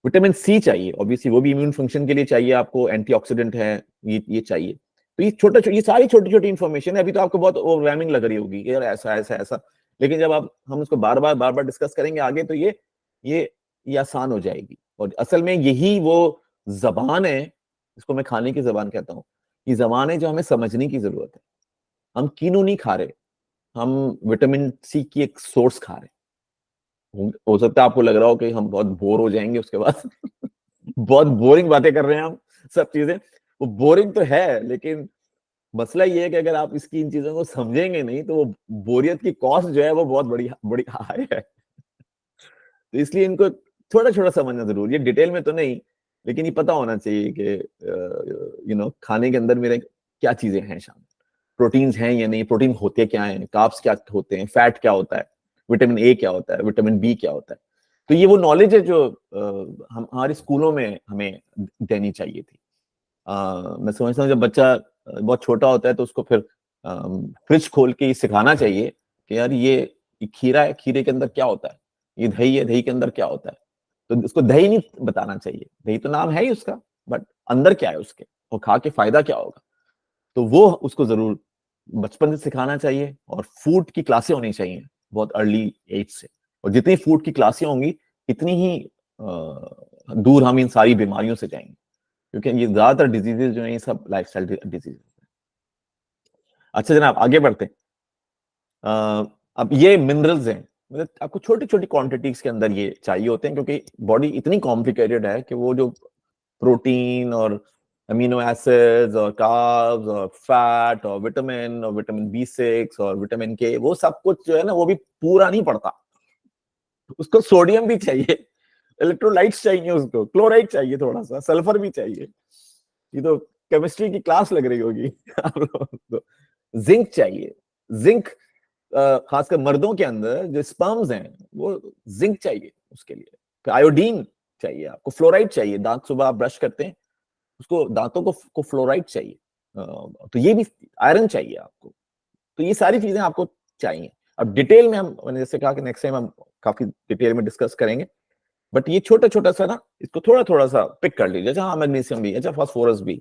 विटामिन सी चाहिए, ऑब्वियसली वो भी इम्यून फंक्शन के लिए चाहिए आपको, एंटीऑक्सीडेंट है, ये चाहिए। तो ये सारी छोटी छोटी इंफॉर्मेशन है। अभी तो आपको बहुत ओवरवेलमिंग लग रही होगी यार, ऐसा ऐसा ऐसा, लेकिन जब हम इसको बार बार डिस्कस करेंगे आगे, तो ये आसान हो जाएगी। और असल में यही वो जबान है, इसको मैं खाने की जबान कहता हूँ। ये जबान है जो हमें समझने की जरूरत है। हम कीनू नहीं खा रहे, हम विटामिन सी की एक सोर्स खा रहे हैं। हो सकता है आपको लग रहा हो कि हम बहुत बोर हो जाएंगे उसके बाद बहुत बोरिंग बातें कर रहे हैं हम, सब चीजें वो बोरिंग तो है, लेकिन मसला ये है कि अगर आप इन चीजों को समझेंगे नहीं तो वो बोरियत की कॉस्ट जो है वो बहुत बड़ी बड़ी हाई है। तो इसलिए इनको थोड़ा छोटा समझना जरूरी है, डिटेल में तो नहीं, लेकिन ये पता होना चाहिए कि खाने के अंदर मेरे क्या चीजें हैं शामिल, प्रोटीन्स हैं या नहीं, प्रोटीन होते क्या हैं, कार्ब्स क्या होते हैं, फैट क्या होता है, विटामिन ए क्या होता है, विटामिन बी क्या होता है। तो ये वो नॉलेज है जो हम हमारे स्कूलों में हमें देनी चाहिए थी। मैं समझता हूँ जब बच्चा बहुत छोटा होता है तो उसको फिर फ्रिज खोल के ये सिखाना चाहिए कि यार ये खीरा है, खीरे के अंदर क्या होता है, ये दही है, दही के अंदर क्या होता है। तो उसको दही नहीं बताना चाहिए, दही तो नाम है ही उसका, बट अंदर क्या है उसके, और खा के फायदा क्या होगा। तो वो उसको जरूर बचपन से सिखाना चाहिए, और फूड की क्लासें होनी चाहिए बहुत अर्ली एज से। और जितनी फूड की क्लासें होंगी इतनी ही दूर हम इन सारी बीमारियों से जाएंगे, क्योंकि ये ज्यादातर डिजीजेज जो है ये सब लाइफस्टाइल डिजीज। अच्छा जनाब, आगे बढ़ते हैं। अब ये मिनरल्स हैं, मतलब आपको छोटी छोटी क्वांटिटीज के अंदर ये चाहिए होते हैं, क्योंकि बॉडी इतनी कॉम्प्लिकेटेड है कि वो जो प्रोटीन और अमीनो एसिड्स और कार्ब्स और फैट और विटामिन B6 और विटामिन के, वो सब कुछ जो है ना वो भी पूरा नहीं पड़ता। उसको सोडियम भी चाहिए, इलेक्ट्रोलाइट्स चाहिए, उसको क्लोराइड चाहिए, थोड़ा सा सल्फर भी चाहिए। ये तो केमिस्ट्री की क्लास लग रही होगी आप लोगों को। जिंक चाहिए, जिंक खासकर मर्दों के अंदर जो स्पर्म्स हैं वो जिंक चाहिए उसके लिए, फिर आयोडीन चाहिए, आपको फ्लोराइड चाहिए, दांत सुबह आप ब्रश करते हैं उसको दांतों को फ्लोराइड चाहिए, तो ये भी आयरन चाहिए आपको, तो ये सारी चीजें आपको चाहिए। अब डिटेल में मैंने जैसे कहा कि नेक्स्ट टाइम हम काफी डिटेल में डिस्कस करेंगे, बट ये छोटा छोटा सा ना इसको थोड़ा थोड़ा सा पिक कर लीजिए। अच्छा हाँ, मैग्नीशियम भी, अच्छा फास्फोरस भी,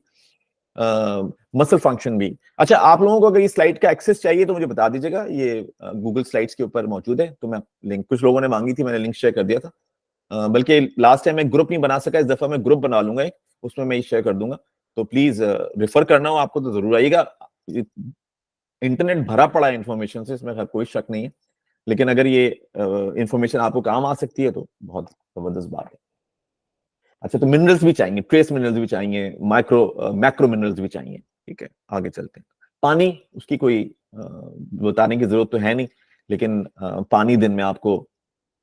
मसल फंक्शन भी। अच्छा, आप लोगों को अगर ये स्लाइड का एक्सेस चाहिए तो मुझे बता दीजिएगा, ये गूगल स्लाइड्स के ऊपर मौजूद है, तो मैं लिंक, कुछ लोगों ने मांगी थी, मैंने लिंक शेयर कर दिया था, बल्कि लास्ट टाइम मैं ग्रुप नहीं बना सका, इस दफा मैं ग्रुप बना लूंगा एक, उसमें मैं ये शेयर कर दूंगा, तो प्लीज रेफर करना हो आपको तो जरूर आइएगा। इंटरनेट भरा पड़ा है इन्फॉर्मेशन से, इसमें कोई शक नहीं है, लेकिन अगर ये इंफॉर्मेशन आपको काम आ सकती है तो बहुत जबरदस्त बात है। अच्छा, तो मिनरल्स भी चाहिए, ट्रेस मिनरल्स भी चाहिए, मैक्रो मिनरल्स भी चाहिए, ठीक है, आगे चलते हैं। पानी, उसकी कोई बताने की जरूरत तो है नहीं, लेकिन पानी दिन में आपको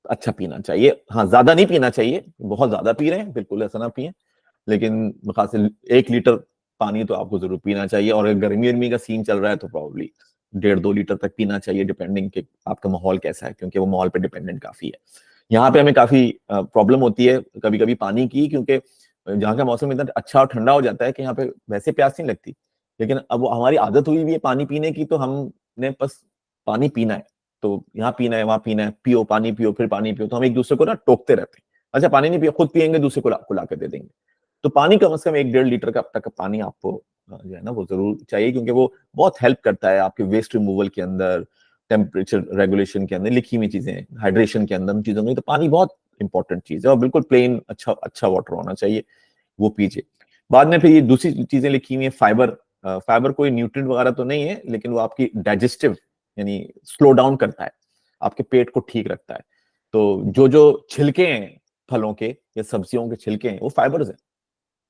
अच्छा पीना चाहिए, हाँ ज्यादा नहीं पीना चाहिए, बहुत ज्यादा पी रहे हैं बिल्कुल ऐसा ना पिए, लेकिन खास 1 लीटर पानी तो आपको जरूर पीना चाहिए, और अगर गर्मी का सीन चल रहा है तो प्रॉब्ली 1.5-2 लीटर तक पीना चाहिए, डिपेंडिंग कि आपका माहौल कैसा है, क्योंकि वो माहौल पे डिपेंडेंट काफी है। यहाँ पे हमें काफी प्रॉब्लम होती है कभी कभी पानी की, क्योंकि जहाँ का मौसम इतना अच्छा और ठंडा हो जाता है कि यहाँ पे वैसे प्यास नहीं लगती, लेकिन अब हमारी आदत हुई हुई है पानी पीने की, तो हमने बस पानी पीना है, तो यहाँ पीना है वहां पीना है, पियो पानी पियो फिर पानी पियो, तो हम एक दूसरे को ना टोकते रहते हैं, अच्छा पानी नहीं पियो, खुद पियेंगे दूसरे को ला के दे देंगे। तो पानी कम से कम 1-1.5 लीटर का तक पानी आपको जो है ना वो जरूर चाहिए, क्योंकि वो बहुत हेल्प करता है आपके वेस्ट रिमूवल के अंदर, टेम्परेचर रेगुलेशन के अंदर, लिखी हुई चीजें, हाइड्रेशन के अंदर, चीजों में तो पानी बहुत इंपॉर्टेंट चीज है, और बिल्कुल प्लेन अच्छा अच्छा वाटर होना चाहिए, वो पीजिए। बाद में फिर ये दूसरी चीजें लिखी हुई है, फाइबर, फाइबर कोई न्यूट्रिएंट वगैरह तो नहीं है, लेकिन वो आपकी डाइजेस्टिव यानी स्लो डाउन करता है, आपके पेट को ठीक रखता है। तो जो जो छिलके हैं फलों के या सब्जियों के छिलके हैं वो फाइबर्स हैं।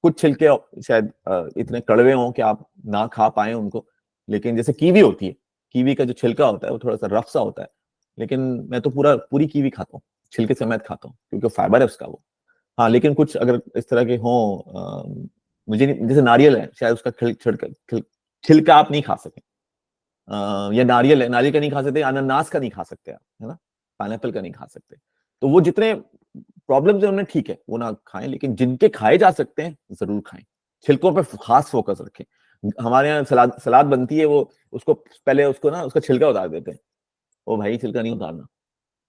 कुछ छिलके शायद इतने कड़वे हों कि आप ना खा पाए उनको, लेकिन जैसे कीवी होती है, कीवी का जो छिलका होता है वो थोड़ा सा रफ सा होता है, लेकिन मैं तो पूरी कीवी खाता हूँ, छिलके समेत खाता हूँ, क्योंकि फाइबर है उसका वो। हाँ, लेकिन कुछ अगर इस तरह के हों, मुझे नहीं, जैसे नारियल है, शायद उसका छिलका आप नहीं खा सके, या नारियल है, नारियल का नहीं खा सकते, अनानास का नहीं खा सकते आप, है ना, पाइनएप्पल का नहीं खा सकते, तो वो जितने प्रॉब्लम्स है उन्हें ठीक है वो ना खाएं, लेकिन जिनके खाए जा सकते हैं जरूर खाएं, छिलकों पे खास फोकस रखें। हमारे यहाँ सलाद सलाद बनती है, वो उसको पहले उसको ना उसका छिलका उतार देते हैं, ओ भाई छिलका नहीं उतारना,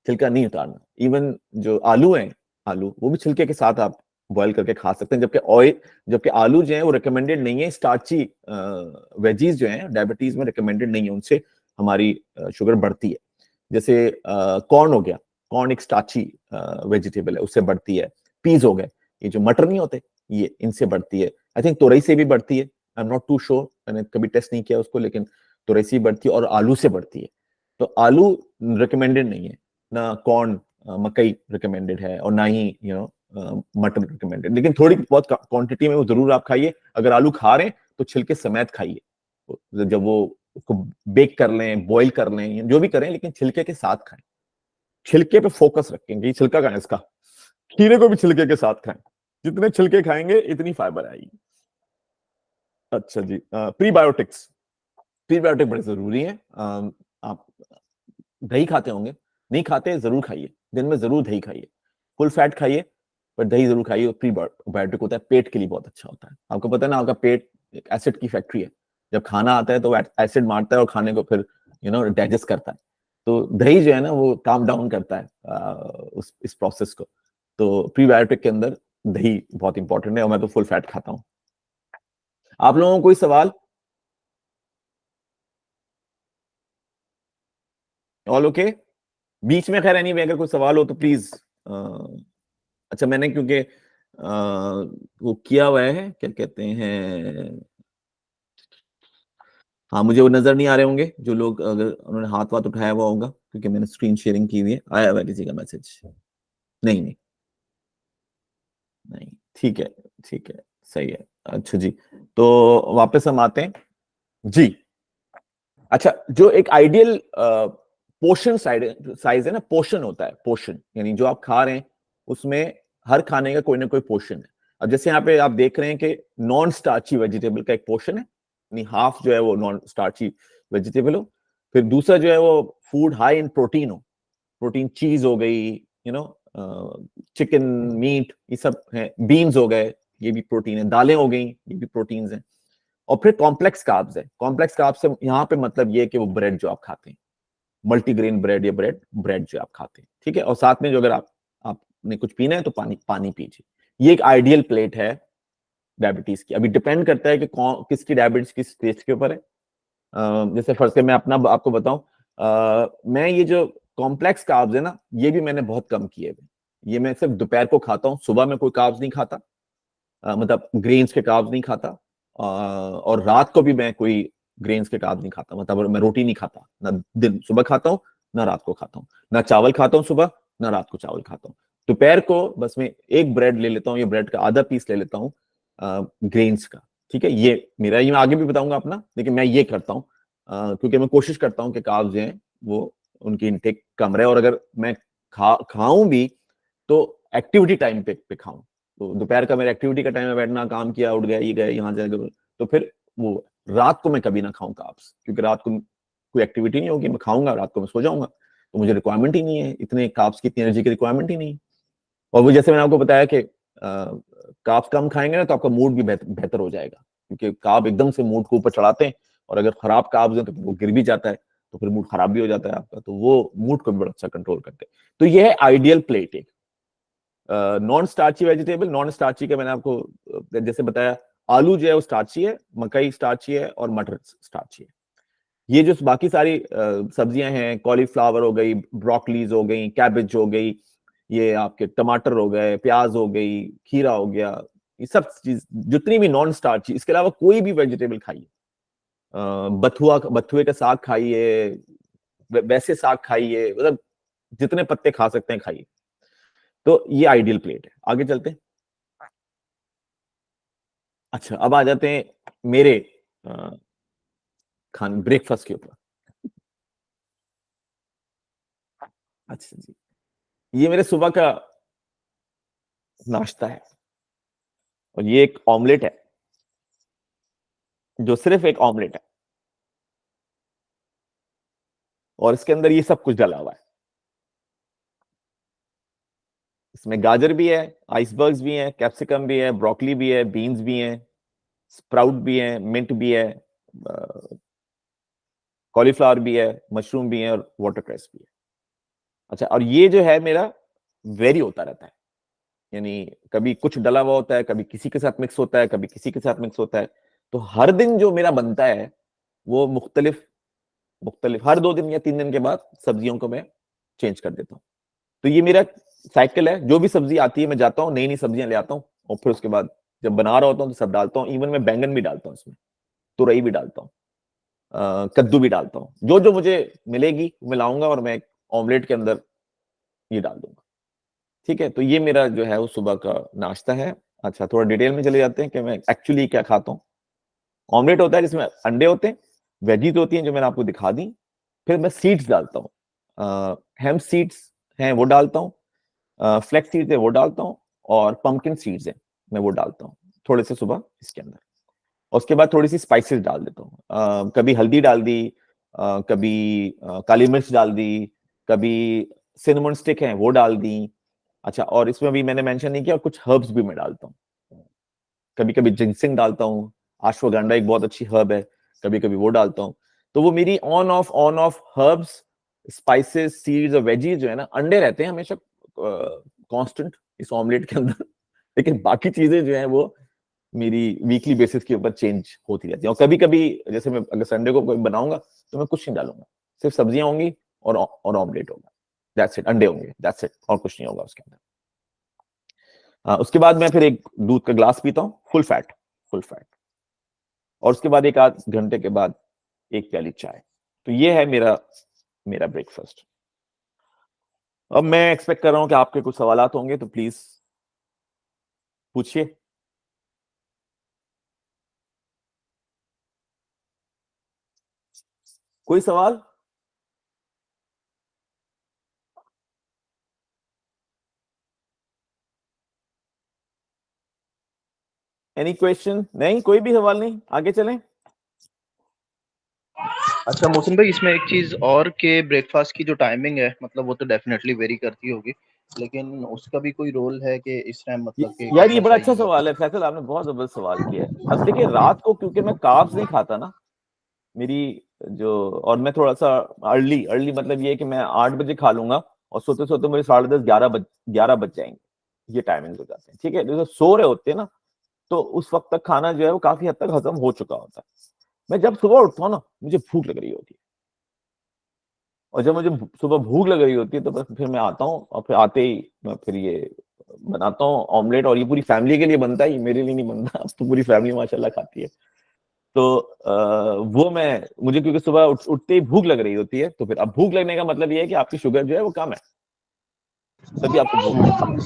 छिलका नहीं उतारना। इवन जो आलू है, आलू वो भी छिलके के साथ आप बॉईल करके खा सकते हैं, जबकि आलू जो है वो रिकमेंडेड नहीं है, स्टार्ची वेजीज जो है डायबिटीज में रिकमेंडेड नहीं है, उनसे हमारी शुगर बढ़ती है। जैसे कॉर्न हो गया, कॉर्न एक स्टार्ची वेजिटेबल है, उससे बढ़ती है। पीज हो गए, ये जो मटर नहीं होते, ये इनसे बढ़ती है। आई थिंक तुरई से भी बढ़ती है, I am not too sure, मैंने कभी टेस्ट नहीं किया उसको, लेकिन तुरई से बढ़ती है और आलू से बढ़ती है। तो आलू रिकमेंडेड नहीं है ना, कॉर्न मकई रिकमेंडेड है, और ना ही मटर रिकमेंडेड, लेकिन थोड़ी बहुत क्वांटिटी में वो जरूर आप खाइए। अगर आलू खा रहे हैं तो छिलके समेत खाइए, जब वो उसको बेक कर लें, बॉईल कर लें, जो भी करें, लेकिन छिलके के साथ खाएं। छिलके पे फोकस रखेंगे, ये छिलका कहां है इसका, खीरे को भी छिलके के साथ खाएं, जितने छिलके खाएंगे इतनी फाइबर आएगी। अच्छा जी, प्रीबायोटिक्स, प्रीबायोटिक बड़े जरूरी है। आप दही खाते होंगे, नहीं खाते जरूर खाइए, दिन में जरूर दही खाइए, फुल फैट खाइए, पर दही जरूर खाइए, प्रीबायोटिक होता है, पेट के लिए बहुत अच्छा होता है। आपको पता है ना, आपका पेट एक एसिड की फैक्ट्री है, जब खाना आता है तो एसिड मारता है और खाने को फिर डाइजेस्ट करता है। तो दही जो है ना वो काम डाउन करता है इस प्रोसेस को। तो प्रीबायोटिक के अंदर दही बहुत इंपॉर्टेंट है, और मैं तो फुल फैट खाता हूँ। आप लोगों को कोई सवाल? All okay? बीच में खैर एनीवे अगर कोई सवाल हो तो प्लीज। अच्छा, मैंने क्योंकि वो किया हुआ है, क्या कहते हैं, हाँ मुझे वो नजर नहीं आ रहे होंगे जो लोग, अगर उन्होंने हाथ वाथ उठाया हुआ होगा, क्योंकि मैंने स्क्रीन शेयरिंग की हुई है। आया हुआ है किसी का मैसेज? नहीं नहीं नहीं, ठीक है, ठीक है, सही है। अच्छा जी, तो वापस हम आते हैं जी। अच्छा, जो एक आइडियल पोर्शन साइज है ना, पोर्शन होता है, पोर्शन यानी जो आप खा रहे हैं उसमें हर खाने का कोई ना कोई पोर्शन है। अब जैसे यहाँ पे आप देख रहे हैं कि नॉन स्टार्ची वेजिटेबल का एक पोर्शन है, यानी हाफ जो है वो नॉन स्टार्ची वेजिटेबल हो, फिर दूसरा जो है वो फूड हाई इन प्रोटीन हो, प्रोटीन चीज हो गई, चिकन मीट, ये सब है, बीन्स हो गए, ये भी प्रोटीन है, दालें हो गई, ये भी प्रोटीन्स हैं। और फिर कॉम्प्लेक्स कार्ब्स है। कॉम्प्लेक्स कार्ब्स से यहाँ पे मतलब ये कि वो ब्रेड जो आप खाते हैं, मल्टीग्रेन ब्रेड या ब्रेड जो आप खाते हैं, ठीक है। और साथ में जो अगर आपने कुछ पीना है तो पानी पीजिए। ये एक आइडियल प्लेट है डायबिटीज की। अभी डिपेंड करता है कि किसकी डायबिटीज किस स्टेज के ऊपर है। जैसे फर्स्ट मैं अपना आपको बताऊं, मैं ये जो कॉम्प्लेक्स कार्ब्स है ना, ये भी मैंने बहुत कम किए हुए। ये मैं सिर्फ दोपहर को खाता हूँ, सुबह में कोई कार्ब्स नहीं खाता, मतलब ग्रेन्स के कार्ब्स नहीं खाता, और रात को भी मैं कोई ग्रेन्स के कार्ब्स नहीं खाता, मतलब मैं रोटी नहीं खाता, ना दिन सुबह खाता हूँ ना रात को खाता हूँ, ना चावल खाता हूँ सुबह ना रात को चावल खाता हूँ। दोपहर को बस मैं एक ब्रेड ले लेता हूँ, ये ब्रेड का आधा पीस ले लेता हूँ ग्रेन्स का, ठीक है। ये मेरा, ये मैं आगे भी बताऊंगा अपना, लेकिन मैं ये करता हूँ क्योंकि मैं कोशिश करता हूँ कि कार्ब्स जो हैं वो उनकी इनटेक कम रहे, और अगर मैं खाऊं भी तो एक्टिविटी टाइम पे खाऊं। तो दोपहर का मेरा एक्टिविटी का टाइम है, बैठना, काम किया, उठ गया, ये गए, यहाँ जाएगा, तो फिर वो रात को मैं कभी ना खाऊं कार्ब्स, क्योंकि रात को कोई एक्टिविटी नहीं होगी, मैं खाऊंगा, रात को मैं सो जाऊंगा, तो मुझे रिक्वायरमेंट ही नहीं है इतने कार्ब्स की, इतनी एनर्जी की रिक्वायरमेंट ही नहीं। और वो जैसे मैंने आपको बताया कि कार्ब्स कम खाएंगे ना तो आपका मूड भी बेहतर हो जाएगा, क्योंकि कार्ब एकदम से मूड को ऊपर चढ़ाते हैं, और अगर खराब कार्ब्स हैं तो वो गिर भी जाता है, तो फिर मूड खराब भी हो जाता है आपका, तो वो मूड को भी बड़ा अच्छा कंट्रोल करते हैं। तो ये है आइडियल प्लेट एक। Non starchy vegetable, non starchy का मैंने आपको जैसे बताया, आलू जो है वो स्टार्ची है, मकई स्टार्ची है, और मटर स्टार्ची है। ये जो बाकी सारी सब्जियां हैं, कॉलीफ्लावर हो गई, ब्रोकलीज हो गई, कैबेज हो गई, ये आपके टमाटर हो गए, प्याज हो गई, खीरा हो गया, ये सब चीज जितनी भी नॉन स्टार्ची, इसके अलावा कोई भी वेजिटेबल खाइए, बथुए का साग खाइए, वैसे साग खाइए, मतलब जितने पत्ते खा सकते हैं खाइए। तो ये आइडियल प्लेट है। आगे चलते हैं। अच्छा, अब आ जाते हैं मेरे खान ब्रेकफास्ट के ऊपर। अच्छा जी, ये मेरे सुबह का नाश्ता है, और ये एक ऑमलेट है, जो सिर्फ एक ऑमलेट है, और इसके अंदर ये सब कुछ डाला हुआ है। इसमें गाजर भी है, आइसबर्ग्स भी हैं, कैप्सिकम भी है, ब्रोकली भी है, बीन्स भी हैं, स्प्राउट भी है, मिंट भी है, कॉलीफ्लावर भी है, मशरूम भी है, और वाटरक्रेस भी है। अच्छा, और ये जो है मेरा वेरी होता रहता है, यानी कभी कुछ डला हुआ होता है, कभी किसी के साथ मिक्स होता है, कभी किसी के साथ मिक्स होता है। तो हर दिन जो मेरा बनता है वो मुख्तलिफ मुख्तलिफ, हर 2 दिन या 3 दिन के बाद सब्जियों को मैं चेंज कर देता हूँ। तो ये मेरा साइकिल है, जो भी सब्जी आती है मैं जाता हूँ, नई नई सब्जियां ले आता हूँ, और फिर उसके बाद जब बना रहा होता हूँ तो सब डालता हूँ। इवन मैं बैंगन भी डालता हूँ इसमें, तुरई भी डालता हूँ, कद्दू भी डालता हूँ, जो जो मुझे मिलेगी मैं लाऊंगा, और मैं ऑमलेट के अंदर ये डाल दूंगा। ठीक है, तो ये मेरा जो है वो सुबह का नाश्ता है। अच्छा, थोड़ा डिटेल में चले जाते हैं कि मैं एक्चुअली क्या खाता हूँ। ऑमलेट होता है जिसमें अंडे होते हैं, वेजीज होती हैं जो मैंने आपको दिखा दी, फिर मैं सीड्स डालता हूँ, हेम सीड्स हैं वो डालता हूँ, फ्लैक्स सीड्स है वो डालता हूँ, और पंपकिन सीड्स है मैं वो डालता हूँ थोड़े से सुबह इसके अंदर। और उसके बाद थोड़ी सी स्पाइसेस डाल देता हूँ, कभी हल्दी डाल दी, कभी काली मिर्च डाल दी, कभी सिनेमन स्टिक है वो डाल दी। अच्छा, और इसमें भी मैंने मेंशन नहीं किया, कुछ हर्ब्स भी मैं डालता हूँ, कभी कभी जिंसिंग डालता हूँ, अश्वगंधा एक बहुत अच्छी हर्ब है, कभी कभी वो डालता हूँ। तो वो मेरी on off herbs, spices, seeds और वेजीज जो है ना, अंडे रहते हैं हमेशा कांस्टेंट इस ऑमलेट के अंदर, लेकिन बाकी चीजें जो है वो मेरी वीकली बेसिस के ऊपर चेंज होती रहती है। और कभी कभी जैसे मैं अगर संडे को कोई बनाऊंगा तो मैं कुछ नहीं डालूंगा, सिर्फ सब्जियां होंगी और ऑमलेट होगा, दैट्स इट, अंडे होंगे, दैट्स इट, और कुछ नहीं होगा उसके अंदर। उसके बाद मैं फिर एक दूध का ग्लास पीता हूँ, फुल फैट, और उसके बाद 1 आध घंटे के बाद एक प्याली चाय। तो ये है मेरा मेरा ब्रेकफास्ट। अब मैं एक्सपेक्ट कर रहा हूं कि आपके कुछ सवाल होंगे, तो प्लीज पूछिए। कोई सवाल? Any question? नहीं, कोई भी सवाल नहीं, आगे चलें। अच्छा मोहसिन भाई, इसमें एक चीज और के ब्रेकफास्ट की जो टाइमिंग है, मतलब वो तो डेफिनेटली वेरी करती होगी, लेकिन उसका भी कोई रोल है कि इस टाइम मतलब कि यार ये कितना बड़ा अच्छा चाहिए? सवाल है फैसल, आपने बहुत जबरदस्त सवाल किया है। अब देखिए रात को क्योंकि मैं कार्ब्स नहीं खाता ना, मेरी जो, और मैं थोड़ा सा अर्ली अर्ली मतलब ये है कि मैं 8 बजे खा लूंगा और सोते सोते मुझे 10:30 11 बज जाएंगे, ये टाइमिंग हो जाते हैं। ठीक है, जैसे सो रहे होते हैं ना, तो उस वक्त तक खाना जो है वो काफी हद तक हजम हो चुका होता है। मैं जब सुबह उठता हूँ ना, मुझे भूख लग रही होती है, और जब मुझे सुबह भूख लग रही होती है तो बस फिर मैं आता हूँ, और फिर आते ही मैं फिर ये बनाता हूँ ऑमलेट। और ये पूरी फैमिली के लिए बनता है, ये मेरे लिए नहीं बनता, अब तो पूरी फैमिली माशाल्लाह खाती है। तो वो मैं, मुझे क्योंकि सुबह उठते ही भूख लग रही होती है, तो फिर अब भूख लगने का मतलब ये है कि आपकी शुगर जो है वो कम है, तभी आपको भूख लग रही है।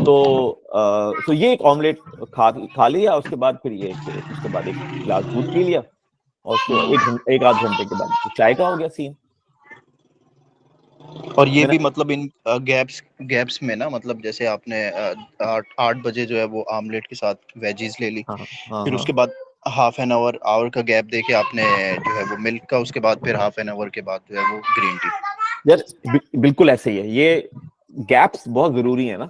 तो ये एक ऑमलेट खा लिया, उसके बाद फिर ये कि उसके बाद एक गिलास दूध पी लिया, और उसके बाद एक आध घंटे के बाद चाय का हो गया सीन। और ये मैंने भी मतलब इन गैप्स गैप्स में ना, मतलब जैसे आपने 8 बजे जो है वो आमलेट के साथ वेजीज ले ली, हाँ हाँ फिर हाँ उसके बाद हाफ एन आवर आवर का गैप देके आपने जो है वो मिल्क का, उसके बाद फिर हाफ एन आवर के बाद जो है वो ग्रीन टी। यार बिल्कुल ऐसे ही है, ये गैप्स बहुत जरूरी है ना,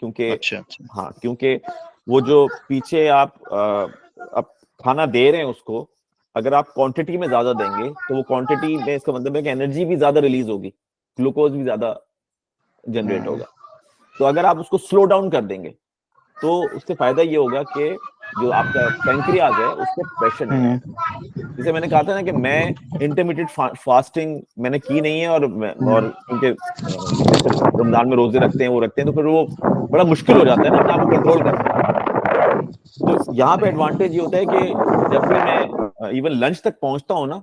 क्योंकि अच्छा अच्छा। हाँ, क्योंकि वो जो पीछे आप खाना दे रहे हैं उसको, अगर आप क्वांटिटी में ज्यादा देंगे तो वो क्वांटिटी में इसका मतलब है कि एनर्जी भी ज्यादा रिलीज होगी, ग्लूकोज भी ज्यादा जनरेट हम्म होगा। तो अगर आप उसको स्लो डाउन कर देंगे तो उससे फायदा ये होगा कि जो आपका पैंक्रियाज है उस पर प्रेशर नहीं हम्म आएगा। जैसे मैंने कहा था ना कि मैं इंटरमीडिएट फास्टिंग मैंने की नहीं है, और क्योंकि जैसे रमजान में रोजे रखते हैं वो रखते हैं, तो फिर वो बड़ा मुश्किल हो जाता है ना अपने आप को कंट्रोल करना। तो यहाँ पे एडवांटेज ये होता है कि जब भी मैं इवन लंच तक पहुंचता हूँ ना,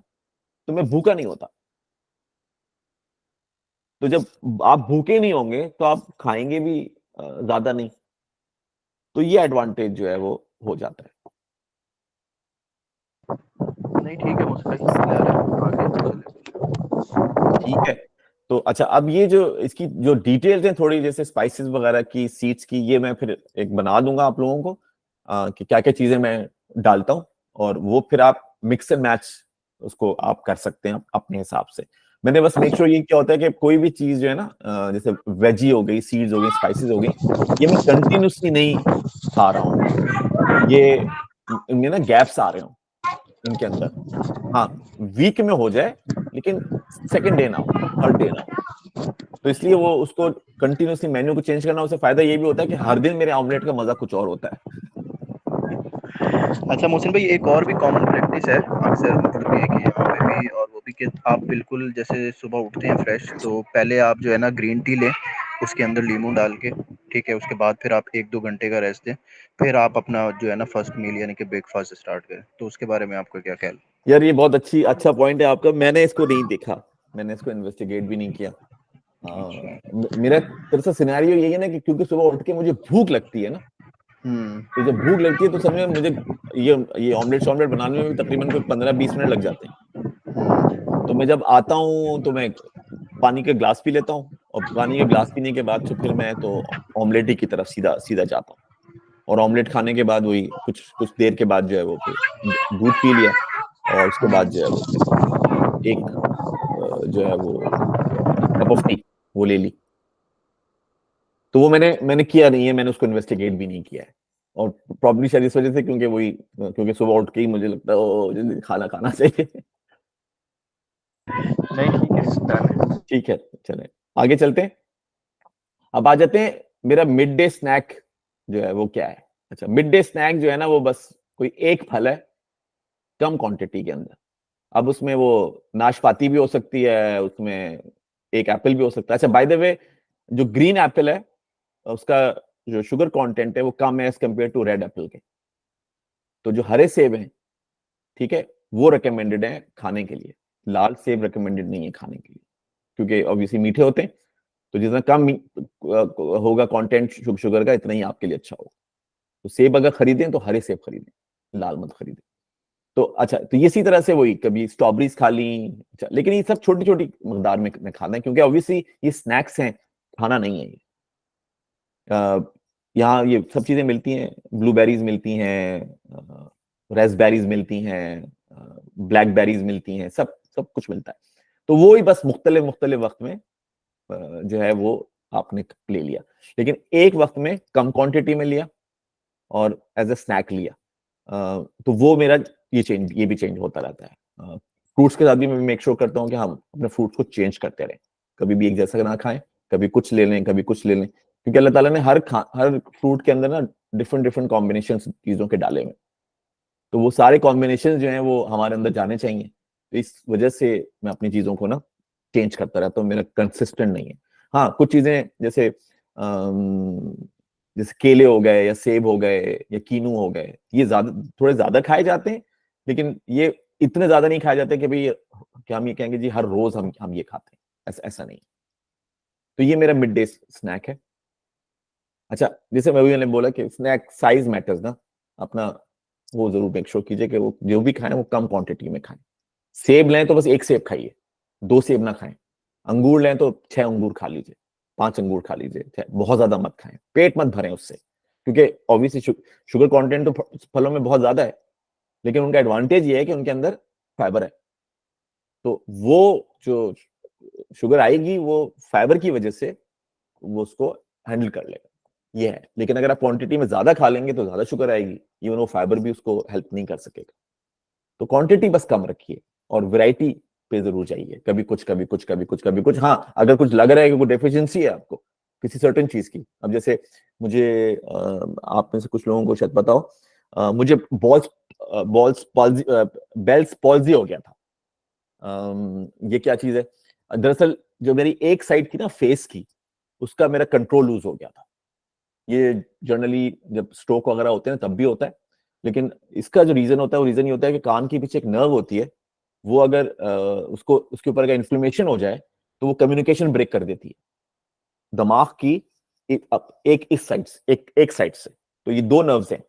तो मैं भूखा नहीं होता। तो जब आप भूखे नहीं होंगे तो आप खाएंगे भी ज्यादा नहीं, तो ये एडवांटेज जो है वो हो जाता है। नहीं ठीक है, मुझे क्लियर है, आगे चले। ठीक है। तो अच्छा, अब ये जो इसकी जो डिटेल्स हैं थोड़ी, जैसे स्पाइसेस वगैरह की, सीड्स की, ये मैं फिर एक बना दूंगा आप लोगों को, कि क्या क्या चीजें मैं डालता हूँ, और वो फिर आप मिक्स एंड मैच उसको आप कर सकते हैं अपने हिसाब से। मैंने बस मेक श्योर ये क्या होता है कि कोई भी चीज जो है ना, जैसे वेजी हो गई, सीड्स हो गई, स्पाइसेस हो गई, ये मैं कंटिन्यूसली नहीं खा रहा हूँ, ये इनमें ना गैप्स आ रहे हो इनके अंदर। हाँ, वीक में हो जाए, लेकिन सेकंड डे ना हो, थर्ड डे ना हो। तो इसलिए वो उसको कंटिन्यूसली मेन्यू को चेंज करना, उससे फायदा ये भी होता है कि हर दिन मेरे ऑमलेट का मजा कुछ और होता है। अच्छा मोहसिन भाई, एक और भी कॉमन प्रैक्टिस है अक्सर, मतलब ये कि यहाँ पे भी, और वो भी कि आप बिल्कुल जैसे सुबह उठते हैं फ्रेश, तो पहले आप जो है ना ग्रीन टी लें, उसके अंदर नींबू डाल के, ठीक है, उसके बाद फिर आप 1-2 घंटे का रेस्ट दें, फिर आप अपना जो है ना फर्स्ट मील यानी कि ब्रेकफास्ट स्टार्ट करें। तो उसके बारे में आपका क्या ख्याल? यार ये बहुत अच्छा पॉइंट है आपका, मैंने इसको नहीं देखा, मैंने इसको इन्वेस्टिगेट भी नहीं किया। अच्छा। मेरा तरह से सिनेरियो यही है ना कि क्योंकि सुबह उठ के मुझे भूख लगती है ना, हम्म तो जब भूख लगती है तो समझ में मुझे ये ऑमलेट शॉमलेट बनाने में भी तकरीबन कोई 15-20 मिनट लग जाते हैं। तो मैं जब आता हूँ तो मैं पानी के ग्लास पी लेता हूँ, और पानी के ग्लास पीने के बाद तो फिर मैं तो ऑमलेट ही की तरफ सीधा सीधा जाता हूँ। और ऑमलेट खाने के बाद वही कुछ कुछ देर के बाद जो है वो फिर दूध पी लिया, और उसके बाद जो है वो फिर एक जो है वो कप ऑफ टी वो ले ली। तो वो मैंने किया नहीं है, मैंने उसको इन्वेस्टिगेट भी नहीं किया है। और प्रॉब्लली शायद इस वजह से, क्योंकि वही क्योंकि सुबह उठ के ही मुझे लगता है ओ जल्दी खाना खाना चाहिए। नहीं ठीक है, डन है। ठीक है, चले आगे चलते हैं। अब आ जाते हैं मेरा मिड डे स्नैक जो है वो क्या है। अच्छा, मिड डे स्नैक जो है ना, वो बस कोई एक फल है कम क्वांटिटी के अंदर। अब उसमें वो नाशपाती भी हो सकती है, उसमें एक एप्पल भी हो सकता है। अच्छा, बाय द वे, जो ग्रीन एप्पल है उसका जो शुगर कंटेंट है वो कम है as compared to red apple के। तो जो हरे सेब हैं, ठीक है, वो रिकमेंडेड है खाने के लिए, लाल सेब रिकमेंडेड नहीं है खाने के लिए, क्योंकि ऑब्वियसली मीठे होते हैं। तो जितना कम होगा कंटेंट शुगर का, इतना ही आपके लिए अच्छा होगा। तो सेब अगर खरीदें तो हरे सेब खरीदें, लाल मत खरीदें। तो अच्छा, तो ये इसी तरह से वही कभी स्ट्रॉबेरीज खा ली। अच्छा, लेकिन ये सब छोटी छोटी मकदार में खाना है, क्योंकि ऑब्वियसली ये स्नैक्स हैं, खाना नहीं है ये। यहाँ ये सब चीजें मिलती हैं, ब्लूबेरीज मिलती हैं, रेस्पबेरीज मिलती हैं, ब्लैकबेरीज मिलती हैं, सब सब कुछ मिलता है। तो वो ही बस मुख्तलिफ वक्त में जो है वो आपने ले लिया, लेकिन एक वक्त में कम क्वांटिटी में लिया और एज अ स्नैक लिया। तो वो मेरा ये भी चेंज होता रहता है। फ्रूट्स के साथ भी मैं मेक श्योर करता हूँ कि हम अपने फ्रूट्स को चेंज करते रहें, कभी भी एक जैसा ना खाएं, कभी कुछ ले लें, कभी कुछ ले लें, क्योंकि अल्लाह ताला ने हर फ्रूट के अंदर ना डिफरेंट डिफरेंट कॉम्बिनेशन चीजों के डाले हुए, तो वो सारे कॉम्बिनेशन जो हैं वो हमारे अंदर जाने चाहिए। तो इस वजह से मैं अपनी चीजों को ना चेंज करता रहता हूँ, मेरा कंसिस्टेंट नहीं है। हाँ, कुछ चीजें जैसे जैसे केले हो गए या सेब हो गए या कीनू हो गए, ये थोड़े ज्यादा खाए जाते हैं, लेकिन ये इतने ज्यादा नहीं खाए जाते कि भाई क्या हम ये कहेंगे जी हर रोज हम ये खाते हैं, ऐसा नहीं। तो ये मेरा मिड डे स्नैक है। अच्छा, जैसे मैं मैंने बोला कि स्नैक साइज मैटर्स ना, अपना वो जरूर मेक श्योर कीजिए कि वो जो भी खाएं वो कम क्वांटिटी में खाएं। सेब लें तो बस एक सेब खाइए, 2 सेब ना खाएं। अंगूर लें तो 6 अंगूर खा लीजिए, 5 अंगूर खा लीजिए, बहुत ज्यादा मत खाएं, पेट मत भरें उससे, क्योंकि ऑब्वियसली शुगर कंटेंट तो फलों में बहुत ज्यादा है, लेकिन उनका एडवांटेज ये है कि उनके अंदर फाइबर है। तो वो जो शुगर आएगी वो फाइबर की वजह से वो उसको हैंडल कर लेगा, ये है। लेकिन अगर आप क्वांटिटी में ज्यादा खा लेंगे तो ज्यादा शुगर आएगी, इवन वो फाइबर भी उसको हेल्प नहीं कर सकेगा। तो क्वांटिटी बस कम रखिए और वैरायटी पे जरूर जाइए, कभी कुछ कभी कुछ कभी कुछ कभी कुछ। हाँ, अगर कुछ लग रहा है कि कोई डेफिशिएंसी है आपको किसी सर्टेन चीज की, अब जैसे मुझे आप में से कुछ लोगों को शायद पता हो, मुझे बॉल्स पॉल्जी बेल्स पॉल्जी हो गया था। ये क्या चीज है? दरअसल जो मेरी एक साइड थी ना फेस की, उसका मेरा कंट्रोल लूज हो गया था। ये जनरली जब स्ट्रोक वगैरह होते हैं तब भी होता है, लेकिन इसका जो रीजन होता है वो रीजन ये होता है कि कान के पीछे एक नर्व होती है, वो अगर उसको उसके ऊपर अगर इन्फ्लेमेशन हो जाए तो वो कम्युनिकेशन ब्रेक कर देती है दिमाग की एक इस साइड से एक साइड से। तो ये 2 नर्व्स हैं,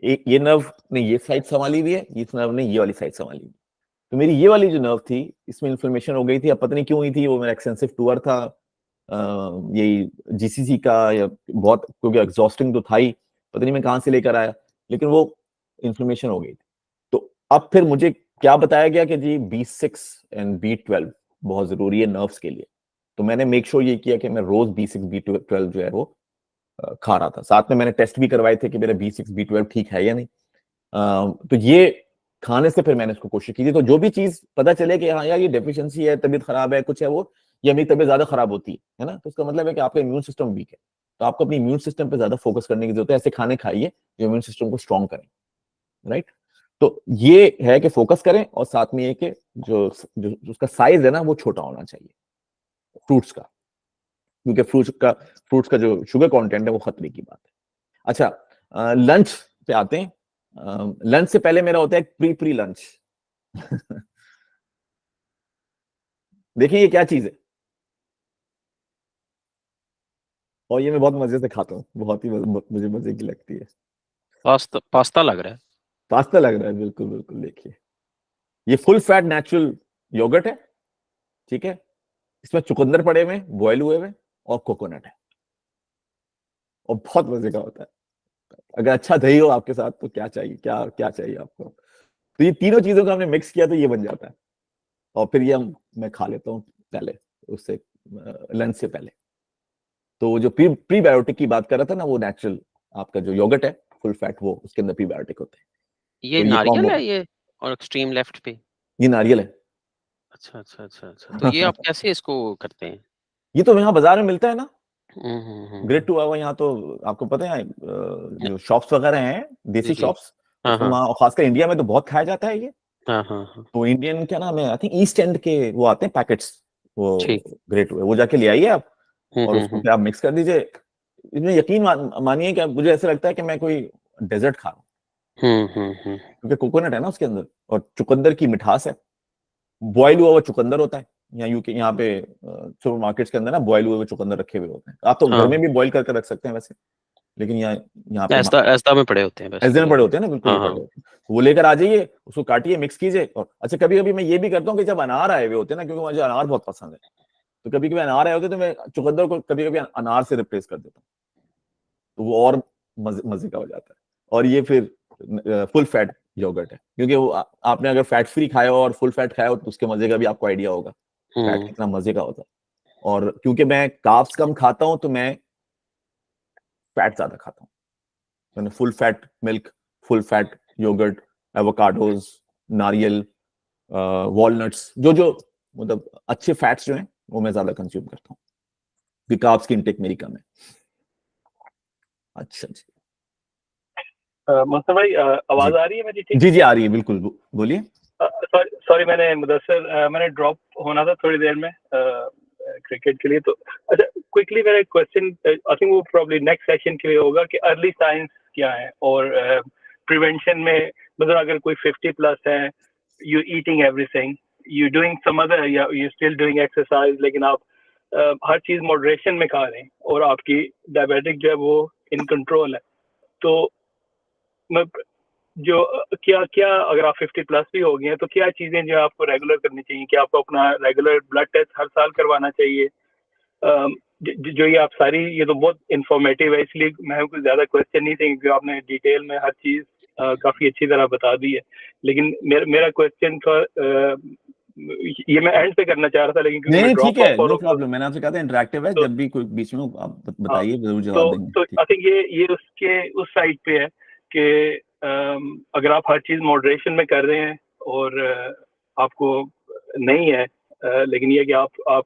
एक ये नर्व ने ये साइड संभाली हुई है, इस नर्व ने ये वाली साइड संभाली हुई है। तो मेरी ये वाली जो नर्व थी इसमें इन्फ्लेमेशन हो गई थी, अब पता नहीं क्यों हुई थी, वो मेरा एक्सटेंसिव टूर था यही जीसीसी का, या बहुत, क्योंकि एग्जॉस्टिंग तो था ही, पता नहीं मैं कहां से लेकर आया, लेकिन वो इन्फ्लेमेशन हो गई थी। तो अब फिर मुझे क्या बताया गया कि जी B6 एंड B12 बहुत जरूरी है नर्व्स के लिए। तो मैंने मेक श्योर ये किया कि मैं रोज B6 B12 जो है वो खा रहा था। साथ में मैंने टेस्ट भी करवाए थे कि मेरा B6 B12 ठीक है या नहीं। तो ये खाने से फिर मैंने इसको कोशिश की थी। तो जो भी चीज पता चले कि हाँ यार ये डेफिशिएंसी है, तबीयत खराब है, कुछ है वो, या मेरी तबीयत ज्यादा खराब होती है ना, तो उसका मतलब है कि आपका इम्यून सिस्टम वीक है। तो आपको अपनी इम्यून सिस्टम पे ज्यादा फोकस करने की जरूरत है। ऐसे खाने खाइए जो इम्यून सिस्टम को स्ट्रॉन्ग करें, राइट। तो ये है कि फोकस करें, और साथ में ये कि जो उसका साइज है ना वो छोटा होना चाहिए फ्रूट्स का, क्योंकि फ्रूट्स का जो शुगर कंटेंट है वो खतरे की बात है। अच्छा, लंच पे आते हैं। लंच से पहले मेरा होता है प्री लंच। देखिए ये क्या चीज है, और ये मैं बहुत मजे से खाता हूँ, बहुत ही मुझे मजे की लगती है। पास्ता पास्ता लग रहा है। पास्ता लग रहा है, बिल्कुल बिल्कुल। देखिए ये फुल फैट नेचुरल योगर्ट है, ठीक है। इसमें चुकंदर पड़े हुए, बॉयल हुए हुए, और कोकोनट है, और बहुत मजे का होता है। अगर अच्छा दही हो आपके साथ तो क्या चाहिए, क्या क्या चाहिए आपको। तो ये तीनों चीजों का हमने मिक्स किया तो ये बन जाता है, और फिर ये मैं खा लेता हूँ पहले, उससे लंच से पहले। तो जो प्रीबायोटिक की बात कर रहा था ना, वो नेचुरल आपका जो योगर्ट है फुल फैट, वो उसके अंदर प्रीबायोटिक होते हैं। ये तो ये नारियल कॉम्बो, है ये, और एक्सट्रीम लेफ्ट पे। ये नारियल है। अच्छा अच्छा अच्छा अच्छा, तो ये आप कैसे इसको करते हैं? ये तो यहाँ बाजार में मिलता है ना, ग्रेड हम्म। 2 हुआ यहाँ तो। आपको पता है जो शॉप्स वगैरह हैं, जी देसी जी। शॉप्स, हाँ उसमें हाँ वहाँ खासकर इंडिया में तो बहुत खाया जाता है ये। हाँ हाँ हाँ। तो इंडियन क्या नाम है, आई थिंक ईस्ट एंड के वो आते हैं पैकेट्स, वो ठीक। ग्रेट हुए, वो जाके ले आइए आप, और उसको क्या आप मिक्स कर दीजिए। इसमें यकीन मानिए कि मुझे ऐसा लगता है कि मैं कोई डेजर्ट खा रहा हूँ, हम्म। क्योंकि कोकोनट है ना उसके अंदर, और चुकंदर की मिठास है। बॉयल हुआ हुआ चुकंदर होता है, यहाँ यूके, यहाँ पे सुपर मार्केट्स के अंदर ना बॉयल हुए हुए चुकंदर रखे हुए होते हैं। आप तो घर हाँ, में भी बॉयल करके रख सकते हैं वैसे, लेकिन यहाँ पे ऐसा ऐसा में पड़े होते हैं ऐसे में बेसिकली। पड़े होते हैं ना, बिल्कुल हाँ ही पड़े हाँ। होते हैं। तो वो लेकर आ जाइए, उसको काटिए, मिक्स कीजिए। और अच्छा, कभी कभी मैं ये भी करता हूँ कि जब अनार आए हुए होते हैं ना, क्योंकि मुझे अनार बहुत पसंद है, तो कभी कभी अनार आए होते हैं तो मैं चुकंदर को कभी कभी अनार से रिप्लेस कर देता हूँ, तो वो और मजे मजे का हो जाता है। और ये फिर फुल फैट योगर्ट है, क्योंकि वो आपने अगर फैट फ्री खाया हो और फुल फैट खाया हो तो उसके मजे का भी आपको आइडिया होगा फैट कितना मजे का होता है। और क्योंकि मैं कार्ब्स कम खाता हूं तो मैं फैट ज्यादा खाता हूँ। मैंने full fat milk, full fat yoghurt, avocados, नारियल, वॉलनट्स, जो मतलब अच्छे फैट्स जो हैं वो मैं ज्यादा कंज्यूम करता हूँ। कार्ब्स की इंटेक मेरी कम है। अच्छा जी, मुस्तफा भाई आवाज आ रही है मेरी? ठीक जी जी आ रही है, बिल्कुल बोलिए। सॉरी मैंने मुदस्सिर मैंने ड्रॉप होना था थोड़ी देर में क्रिकेट के लिए। तो अच्छा क्विकली मेरा क्वेश्चन आई थिंक वो प्रॉब्ली नेक्स्ट सेशन के लिए होगा कि अर्ली साइंस क्या है और प्रिवेंशन में, मतलब अगर कोई 50 प्लस है, you eating everything, you doing some other, या यू स्टिल डूइंग एक्सरसाइज, लेकिन आप हर चीज मॉडरेशन में खा रहे हैं और आपकी डायबिटिक जो है वो इन कंट्रोल है, तो जो क्या क्या अगर आप 50 प्लस भी हो गए हैं तो क्या चीजें जो आपको रेगुलर करनी चाहिए? कि आपको अपना रेगुलर ब्लड टेस्ट हर साल करवाना चाहिए? जो ये आप सारी, ये तो बहुत इंफॉर्मेटिव है, इसलिए मैं कुछ ज्यादा क्वेश्चन नहीं थे क्योंकि आपने डिटेल में हर चीज काफी अच्छी तरह बता दी है। लेकिन मेरा क्वेश्चन था ये मैं एंड पे करना चाह रहा था, लेकिन नहीं ठीक है, नो ड्रॉप प्रॉब्लम। मैंने आपसे कहा था इंटरेक्टिव है, जब भी कोई बीच में आप बताइए, जरूर जवाब देंगे। तो आई थिंक ये उसके उस साइड पे है कि अगर आप हर चीज मॉडरेशन में कर रहे हैं और आपको नहीं है, लेकिन ये कि आप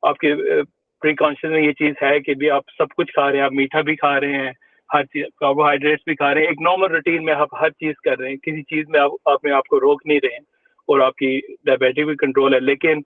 आपके प्रीकॉन्शियस में ये चीज है कि भी आप सब कुछ खा रहे हैं, आप मीठा भी खा रहे हैं, हर चीज कार्बोहाइड्रेट्स भी खा रहे हैं, एक नॉर्मल रूटीन में आप हर चीज कर रहे हैं, किसी चीज में आप में आपको रोक नहीं रहे हैं और आपकी डायबिटिक भी कंट्रोल है, लेकिन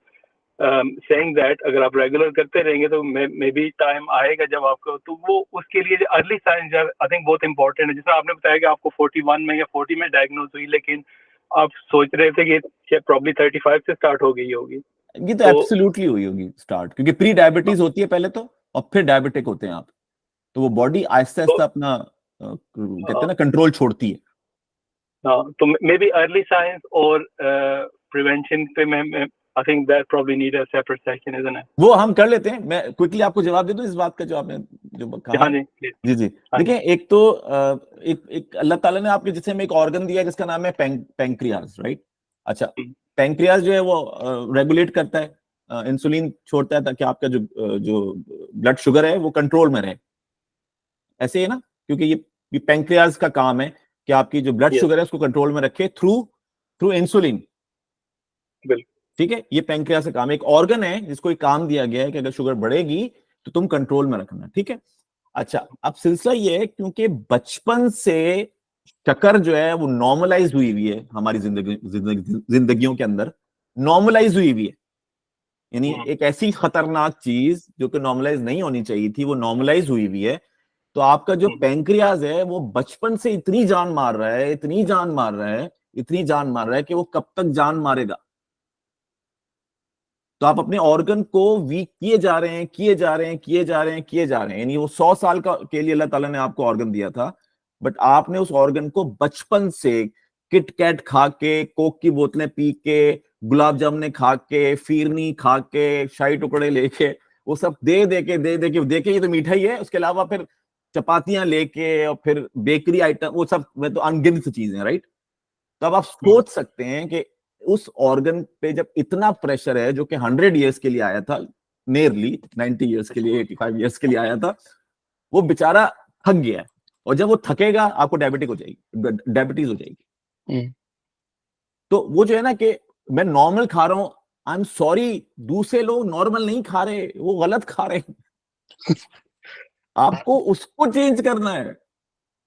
saying that अगर आप रेगुलर करते रहेंगे तो मे बी टाइम आएगा जब आपको, तो वो उसके लिए अर्ली साइंस आई थिंक बहुत इंपॉर्टेंट है। जैसे आपने बताया कि आपको 41 में या 40 में डायग्नोज हुई, लेकिन आप सोच रहे थे कि प्रॉब्ली 35 से स्टार्ट हो गई होगी। ये तो एब्सोल्युटली हुई होगी स्टार्ट, क्योंकि प्री डायबिटीज होती है पहले तो, और फिर डायबिटिक होते हैं आप, तो वो बॉडी आहिस्ता आहिस्ता अपना कहते हैं ना कंट्रोल छोड़ती है। हाँ, तो मे बी अर्ली साइंस और प्रिवेंशन पे मैं I think that probably need a separate session, isn't it? वो हम कर लेते हैं। मैं क्विकली आपको जवाब दे दूं इस बात का जो आपने जो कहा। हाँ जी जी देखिए, एक तो एक अल्लाह ताला ने आपके जिसमें एक ऑर्गन दिया है जिसका नाम है पैंक्रियाज, राइट? अच्छा, पैंक्रियाज जो है वो रेगुलेट करता है, इंसुलिन छोड़ता है ताकि आपका जो ब्लड शुगर है वो कंट्रोल में रहे। ऐसे ही ना, क्योंकि ये पैंक्रियाज का काम है कि आपकी जो ब्लड शुगर है उसको कंट्रोल में रखे थ्रू इंसुलिन। ठीक है, ये पैंक्रियाज का काम है। एक ऑर्गन है जिसको एक काम दिया गया है कि अगर शुगर बढ़ेगी तो तुम कंट्रोल में रखना। ठीक है, अच्छा अब सिलसिला ये है क्योंकि बचपन से शक्कर जो है वो नॉर्मलाइज हुई हुई है हमारी जिंदगियों के अंदर, नॉर्मलाइज हुई हुई है। यानी एक ऐसी खतरनाक चीज जो कि नॉर्मलाइज नहीं होनी चाहिए थी वो नॉर्मलाइज हुई हुई है। तो आपका जो पैंक्रियाज है वो बचपन से इतनी जान मार रहा है, इतनी जान मार रहा है, इतनी जान मार रहा है कि वो कब तक जान मारेगा। तो आप अपने ऑर्गन को वीक किए जा रहे हैं, किए जा रहे हैं, किए जा रहे हैं, किए जा रहे हैं। यानी वो 100 साल के लिए अल्लाह ताला ने आपको ऑर्गन दिया था, बट आपने उस ऑर्गन को बचपन से किट कैट खा के, कोक की बोतलें पी के, गुलाब जामुन खा के, फिरनी खा के, शाही टुकड़े लेके, वो सब दे दे के ये तो मीठा ही है, उसके अलावा फिर चपातियां लेके और फिर बेकरी आइटम, वो सब में तो अनगिनत चीजें, राइट? तो अब आप सोच सकते हैं कि उस ऑर्गन पे जब इतना प्रेशर है, जो कि 100 ईयर्स के लिए आया था, नियरली 90 ईयर्स के लिए, 85 ईयर्स के लिए आया था, वो बेचारा थक गया है। और जब वो थकेगा आपको डायबिटीज हो जाएगी। तो वो जो है ना कि मैं नॉर्मल खा रहा हूं, आई एम सॉरी, दूसरे लोग नॉर्मल नहीं खा रहे, वो गलत खा रहे हैं। आपको उसको चेंज करना है।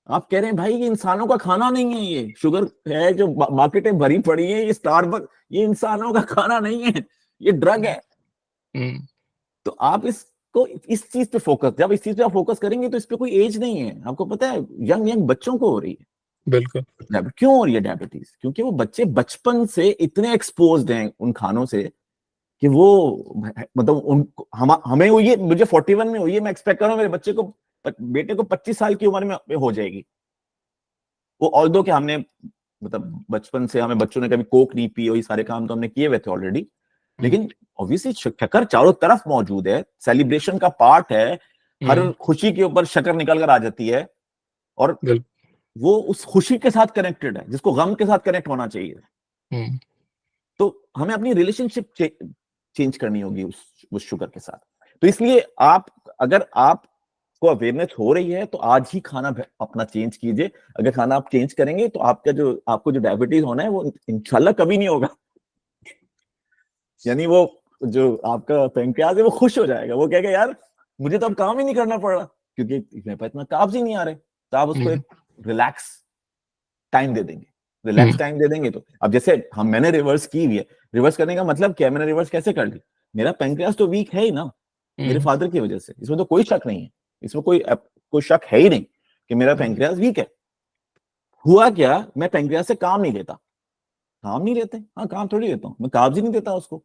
आप कह रहे हैं भाई ये इंसानों का खाना नहीं है, ये शुगर है जो मार्केटें भरी पड़ी है, ये स्टारबक्स, ये इंसानों का खाना नहीं है, ये ड्रग है। तो आप इसको इस चीज पे फोकस, जब इस चीज पे आप फोकस करेंगे तो इस पे कोई एज नहीं है। आपको पता है यंग बच्चों को हो रही है। बिल्कुल। क्यों हो रही है डायबिटीज? क्योंकि वो बच्चे बचपन से इतने एक्सपोज्ड हैं उन खानों से कि वो मतलब हमें हुई है, मुझे 41 में हुई है, मैं एक्सपेक्ट कर रहा हूँ मेरे बेटे को 25 साल की उम्र में हो जाएगी। वो ऑल्दो कि हमने मतलब बचपन से हमें बच्चों ने कभी कोक नहीं पी, और ये सारे काम तो हमने किए हुए थे ऑलरेडी, लेकिन ऑब्वियसली शक्कर चारों तरफ मौजूद है, सेलिब्रेशन का पार्ट है, हर खुशी के ऊपर शक्कर निकल कर आ जाती है। और वो उस खुशी के साथ कनेक्टेड है जिसको गम के साथ कनेक्ट होना चाहिए। तो हमें अपनी रिलेशनशिप चेंज करनी होगी उस शुगर के साथ। तो इसलिए अगर आपको अवेयरनेस हो रही है तो आज ही खाना अपना चेंज कीजिए। अगर खाना आप चेंज करेंगे तो आपको जो डायबिटीज होना है वो इंशाल्लाह कभी नहीं होगा। यानी वो जो आपका पैंक्रियाज है वो खुश हो जाएगा, वो कहेगा यार मुझे तो अब काम ही नहीं करना पड़ रहा क्योंकि मेरे पास इतना कार्ब्स ही नहीं आ रहे। तो आप उसको एक रिलैक्स टाइम दे देंगे, रिलैक्स टाइम दे देंगे। तो अब जैसे मैंने रिवर्स की हुई है, रिवर्स करने का मतलब क्या, मैंने रिवर्स कैसे कर ली, मेरा पैंक्रियाज तो वीक है ही ना मेरे फादर की वजह से, इसमें तो कोई शक नहीं है, इसमें कोई शक है ही नहीं कि मेरा पैंक्रियाज वीक है। हुआ क्या, मैं पैंक्रियाज से काम नहीं लेता, काम नहीं लेते, हाँ काम थोड़ी लेता हूँ, मैं कार्ब्स ही नहीं देता उसको।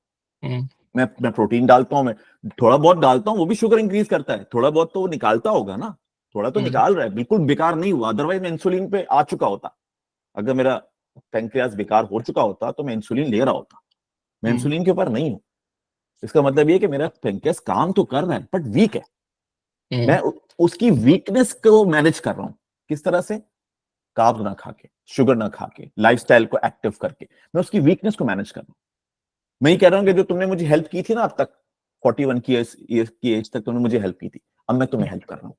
मैं प्रोटीन डालता हूँ, मैं थोड़ा बहुत डालता हूँ, वो भी शुगर इंक्रीज करता है, थोड़ा बहुत तो वो निकालता होगा ना, थोड़ा तो निकाल रहा है, बिल्कुल बेकार नहीं हुआ, अदरवाइज मैं इंसुलिन पे आ चुका होता। अगर मेरा पैंक्रियाज बेकार हो चुका होता तो मैं इंसुलिन ले रहा होता, मैं इंसुलिन के ऊपर नहीं हूं। इसका मतलब ये कि मेरा पैंक्रियाज काम तो कर रहा है बट वीक है। मैं उसकी वीकनेस को मैनेज कर रहा हूं, किस तरह से, कार्ब्स ना खा के, शुगर ना खा के, लाइफस्टाइल को एक्टिव करके मैं उसकी वीकनेस को मैनेज कर रहा हूं। मैं ही कह रहा हूं कि जो तुमने मुझे हेल्प की थी ना अब तक 41 की एज तक तुमने मुझे हेल्प की थी, अब मैं तुम्हें हेल्प कर रहा हूँ।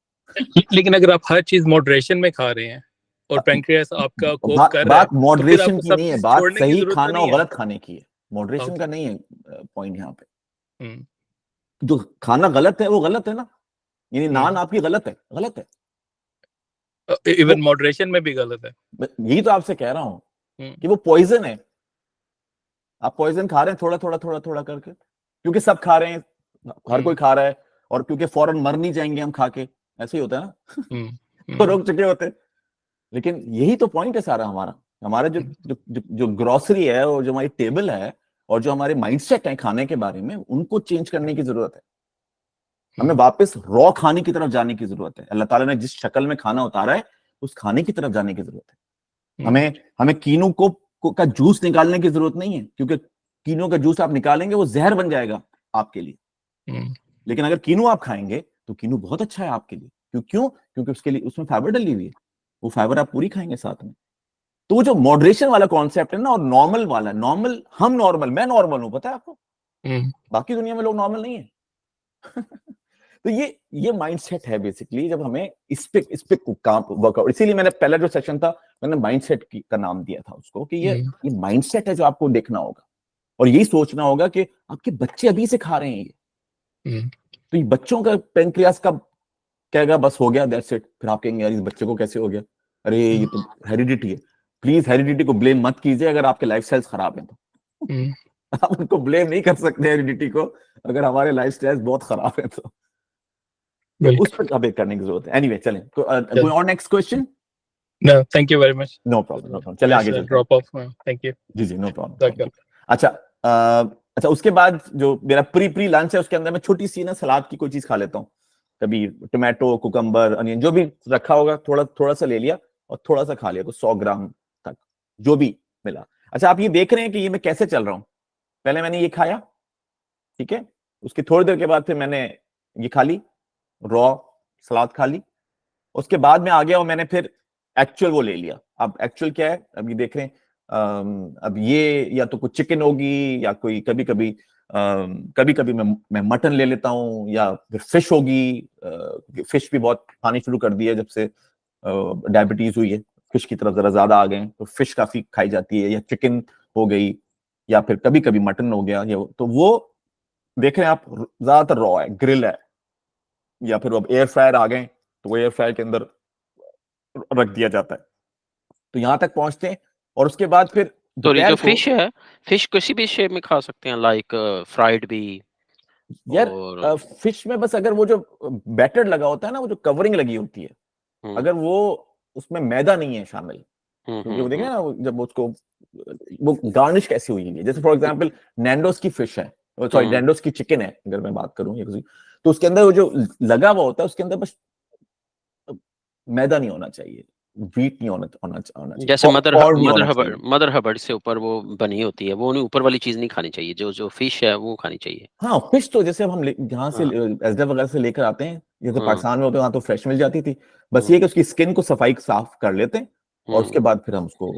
लेकिन अगर आप हर चीज मॉडरेशन में खा रहे हैं और पैंक्रियास आपका कोप कर रहा है, बात मॉडरेशन तो की नहीं है, बात सही खाना और है। गलत खाने की है, मॉडरेशन का नहीं है पॉइंट यहाँ पे। जो खाना गलत है वो गलत है ना, यानी नान आपकी गलत है, गलत है, इवन मॉडरेशन में भी गलत है। यही तो आपसे कह रहा हूं कि वो पॉइजन है। आप पॉइजन खा रहे हैं थोड़ा थोड़ा थोड़ा थोड़ा करके, क्योंकि सब खा रहे हैं, हर कोई खा रहा है, और क्योंकि फौरन मर नहीं जाएंगे हम खा के, ऐसे ही होता है ना। तो रोक चुके होते हैं। लेकिन यही तो पॉइंट है सारा हमारा जो ग्रोसरी है और जो हमारी टेबल है और जो हमारे माइंडसेट है खाने के बारे में, उनको चेंज करने की जरूरत है। हमें वापस रॉ खाने की तरफ जाने की जरूरत है। अल्लाह ताला ने जिस शक्ल में खाना उतारा है उस खाने की तरफ जाने की जरूरत है। हमें कीनू का जूस निकालने की जरूरत नहीं है, क्योंकि कीनू का जूस आप निकालेंगे वो जहर बन जाएगा आपके लिए। लेकिन अगर कीनू आप खाएंगे तो कीनू बहुत अच्छा है आपके लिए। क्यों? क्योंकि उसके लिए उसमें फाइबर डली हुई है, वो फाइबर आप पूरी खाएंगे साथ में। तो वो जो मॉडरेशन वाला कॉन्सेप्ट है ना, और नॉर्मल वाला, मैं नॉर्मल हूं, पता है आपको, बाकी दुनिया में लोग नॉर्मल नहीं है। तो ये माइंडसेट है बेसिकली, जब हमें इस पे काम वर्कआउट, इसीलिए मैंने पहला जो सेशन था मैंने माइंडसेट का नाम दिया था उसको, कि ये माइंडसेट है जो आपको देखना होगा और यही सोचना होगा कि आपके बच्चे अभी से खा रहे हैं ये। तो ये बच्चों का पैंक्रियाज का कहेगा बस हो गया, दैट्स इट, फिर आप कहेंगे यार इस बच्चे को कैसे हो गया, अरे ये तो हेरिडिटी है। प्लीज हेरिडिटी को ब्लेम मत कीजिए अगर आपके लाइफस्टाइल्स खराब हैं तो। आप उनको ब्लेम नहीं कर सकते हेरिडिटी को, अगर हमारे लाइफस्टाइल्स बहुत खराब हैं तो उस पर अपडेट करने की जरूरत है। एनीवे चलें, going on next question. No thank you very much. No problem, चलिए आगे चलते ड्रॉप ऑफ। Thank you. जी नो प्रॉब्लम। अच्छा उसके बाद जो मेरा प्री लंच है उसके अंदर मैं छोटी सी ना सलाद की कोई चीज खा लेता हूँ, कभी टोमेटो, कुकम्बर, अनियन, जो भी रखा होगा थोड़ा सा ले लिया और थोड़ा सा खा लिया, तो 100 ग्राम तक जो भी मिला। अच्छा आप ये देख रहे हैं कि ये मैं कैसे चल रहा हूँ, पहले मैंने ये खाया, ठीक है, उसके थोड़ी देर के बाद फिर मैंने ये खा ली, रॉ सलाद खा ली, उसके बाद में आ गया और मैंने फिर एक्चुअल वो ले लिया। अब एक्चुअल क्या है, अब ये देख रहे हैं, अब ये या तो कुछ चिकन होगी या कोई कभी कभी मैं मटन ले लेता हूँ, या फिर फिश होगी। फिश भी बहुत खानी शुरू कर दी है जब से डायबिटीज हुई है, फिश की तरफ जरा ज्यादा आ गए, तो फिश काफी खाई जाती है, या चिकन हो गई, या फिर कभी मटन हो गया, तो वो देख रहे हैं आप ज्यादातर रॉ है, ग्रिल है, या फिर अब एयर फ्रायर आ गए तो वो एयर फ्रायर के अंदर रख दिया जाता है। तो यहां तक पहुंचते हैं और उसके बाद फिर तो ये जो फिश है, फिश किसी भी शेप में खा सकते हैं, लाइक फ्राइड भी यार, और फिश में बस अगर वो जो बैटर लगा होता है ना, वो जो कवरिंग लगी होती है, अगर वो उसमें मैदा नहीं है शामिल, क्योंकि वो देखें ना जब उसको वो गार्निश कैसी हुई है, जैसे फॉर एग्जांपल नैंडोस की फिश है, सॉरी नैंडोस की चिकन है अगर मैं बात करूं, तो उसके अंदर वो जो लगा हुआ होता है उसके अंदर बस मैदा नहीं होना चाहिए, व्हीट नहीं होना चाहिए, जैसे मदर हबर्ड से ऊपर वो बनी होती है, वो ऊपर वाली चीज नहीं खानी चाहिए, जो फिश है वो खानी चाहिए। हाँ फिश तो जैसे हम यहाँ से एसडा वगैरह से लेकर आते हैं, जैसे पाकिस्तान में होते हैं वहां तो फ्रेश मिल जाती थी, बस ये कि उसकी स्किन को साफ कर लेते हैं और उसके बाद फिर हम उसको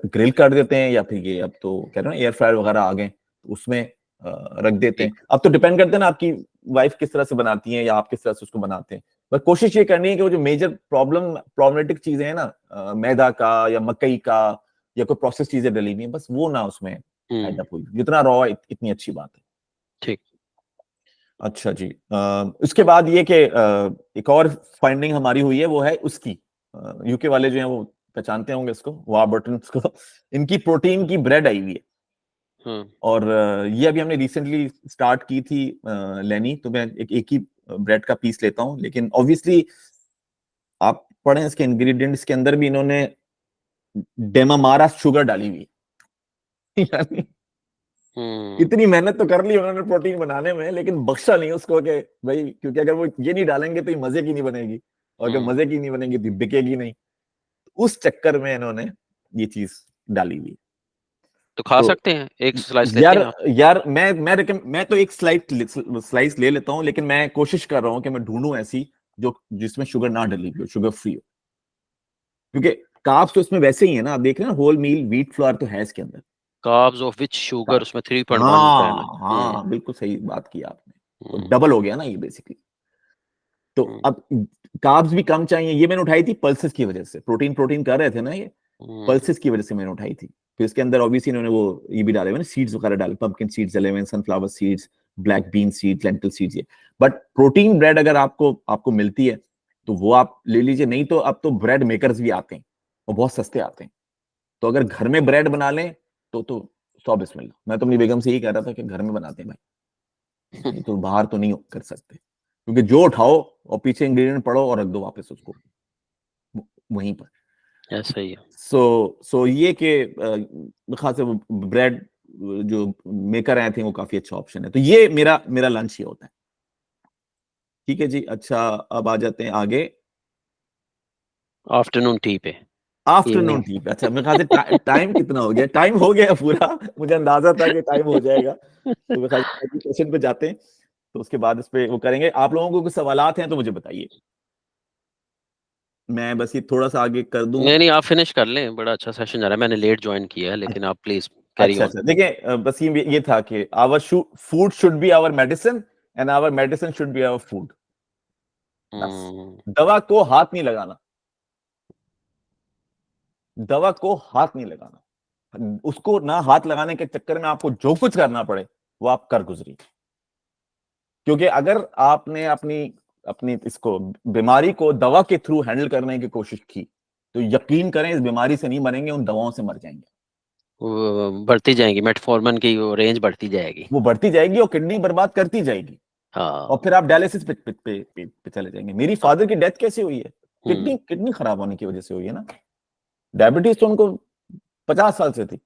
ग्रिल कर देते हैं, या फिर ये अब तो कह रहे हैं एयर फ्रायर वगैरह आ गए, उसमें रख देते हैं। अब तो डिपेंड करते हैं ना आपकी वाइफ किस तरह से बनाती है या आप किस तरह से उसको बनाते हैं। बस कोशिश ये करनी है कि वो जो मेजर प्रॉब्लमेटिक चीजें हैं ना, मैदा का या मकई का या कोई प्रोसेस चीजें डली हुई हैं, बस वो ना उसमें ऐड अप हुई। जितना रॉ है इतनी अच्छी बात है। ठीक। अच्छा जी, उसके बाद ये कि एक और फाइंडिंग हमारी हुई है, वो है उसकी यूके वाले जो हैं वो पहचानते होंगे इसको, वारबर्टन्स को। इनकी प्रोटीन की ब्रेड आई हुई है, और ये अभी हमने रिसेंटली स्टार्ट की थी लेनी। तो मैं एक ही ब्रेड का पीस लेता हूँ, लेकिन ऑब्वियसली आप पढ़ें इसके इंग्रेडिएंट्स के अंदर भी इन्होंने डेमामारा शुगर डाली हुई है। यानी इतनी मेहनत तो कर ली उन्होंने प्रोटीन बनाने में, लेकिन बख्शा नहीं उसको कि भाई, क्योंकि अगर वो ये नहीं डालेंगे तो ये मजे की नहीं बनेगी, और अगर मजे की नहीं बनेगी तो बिकेगी नहीं। उस चक्कर में इन्होंने ये चीज डाली हुई। तो खा सकते हैं, एक स्लाइस लेते यार हैं आप? यार मैं तो एक स्लाइस ले लेता हूँ, लेकिन मैं कोशिश कर रहा हूँ कि मैं ढूंढूं ऐसी जो जिसमें शुगर ना डली हो, शुगर फ्री हो, क्योंकि कार्ब्स तो इसमें वैसे ही है ना। आप देख रहे हैं होल मील व्हीट फ्लोर तो है इसके अंदर। कार्ब्स ऑफ विच शुगर उसमें 3.1 है ना। हाँ बिल्कुल सही बात की आपने, तो डबल हो गया ना ये बेसिकली। तो अब कार्ब्स भी कम चाहिए। ये मैंने उठाई थी पल्सेस की वजह से, प्रोटीन कर रहे थे ना ये, पल्सेस की वजह से मैंने उठाई थी। फिर इसके अंदर ऑब्वियसली इन्होंने वो ये भी डाले हुए ना, सीड्स वगैरह डाले, पंपकिन सीड्स डले हुए, sunflower seeds, black bean seeds, lentil seeds. ये बट प्रोटीन ब्रेड अगर आपको मिलती है तो वो आप ले लीजिए, नहीं तो अब तो ब्रेड मेकर्स भी आते हैं और बहुत सस्ते आते हैं। तो अगर घर में ब्रेड बना लें तो 100 बिस्मिल्लाह। मैं तो अपनी बेगम से यही कह रहा था कि घर में बनाते हैं भाई, ये तो बाहर तो नहीं कर सकते, क्योंकि जो उठाओ और पीछे इंग्रेडिएंट पढ़ो और रख दो वापस उसको वहीं पर। ऐसा ही है। सो ये कि खास से ब्रेड जो मेकर आए थे वो काफी अच्छा ऑप्शन है। तो ये मेरा लंच ये होता है। ठीक है जी। अच्छा, अब आ जाते हैं आगे आफ्टरनून टी पे। आफ्टरनून टी पे। अच्छा, मेरे ख्याल से टाइम कितना हो गया? टाइम हो गया पूरा, मुझे अंदाजा था कि टाइम हो जाएगा। तो मेरे ख्याल से क्वेश्चन पे जाते हैं, तो उसके बाद इस पे वो करेंगे। आप लोगों को कुछ सवालात हैं तो मुझे बताइए, मैं बस ये थोड़ा सा आगे कर दूं। नहीं आप फिनिश कर लें, बड़ा अच्छा सेशन जा रहा है। मैंने लेट ज्वाइन किया है, लेकिन आप प्लीज कैरी ऑन। अच्छा, देखिए बस ये था कि our food should be our medicine and our medicine should be our food. दवा को हाथ नहीं लगाना, दवा को हाथ नहीं लगाना। उसको ना हाथ लगाने के चक्कर में आपको जो कुछ करना पड़े वो आप कर गुजरिए, क्योंकि अगर आपने अपनी इसको बीमारी को दवा के थ्रू हैंडल करने की कोशिश की तो यकीन करें इस बीमारी से नहीं मरेंगे, उन दवाओं से मर जाएंगे। बढ़ती जाएंगी, मेटफॉर्मिन की रेंज बढ़ती जाएगी, वो बढ़ती जाएगी और किडनी बर्बाद करती जाएगी। हाँ। और फिर आप डायलिसिस पे चले जाएंगे। मेरी फादर की डेथ कैसे हुई है? किडनी खराब होने की वजह से हुई है ना। डायबिटीज तो उनको 50 साल से थी,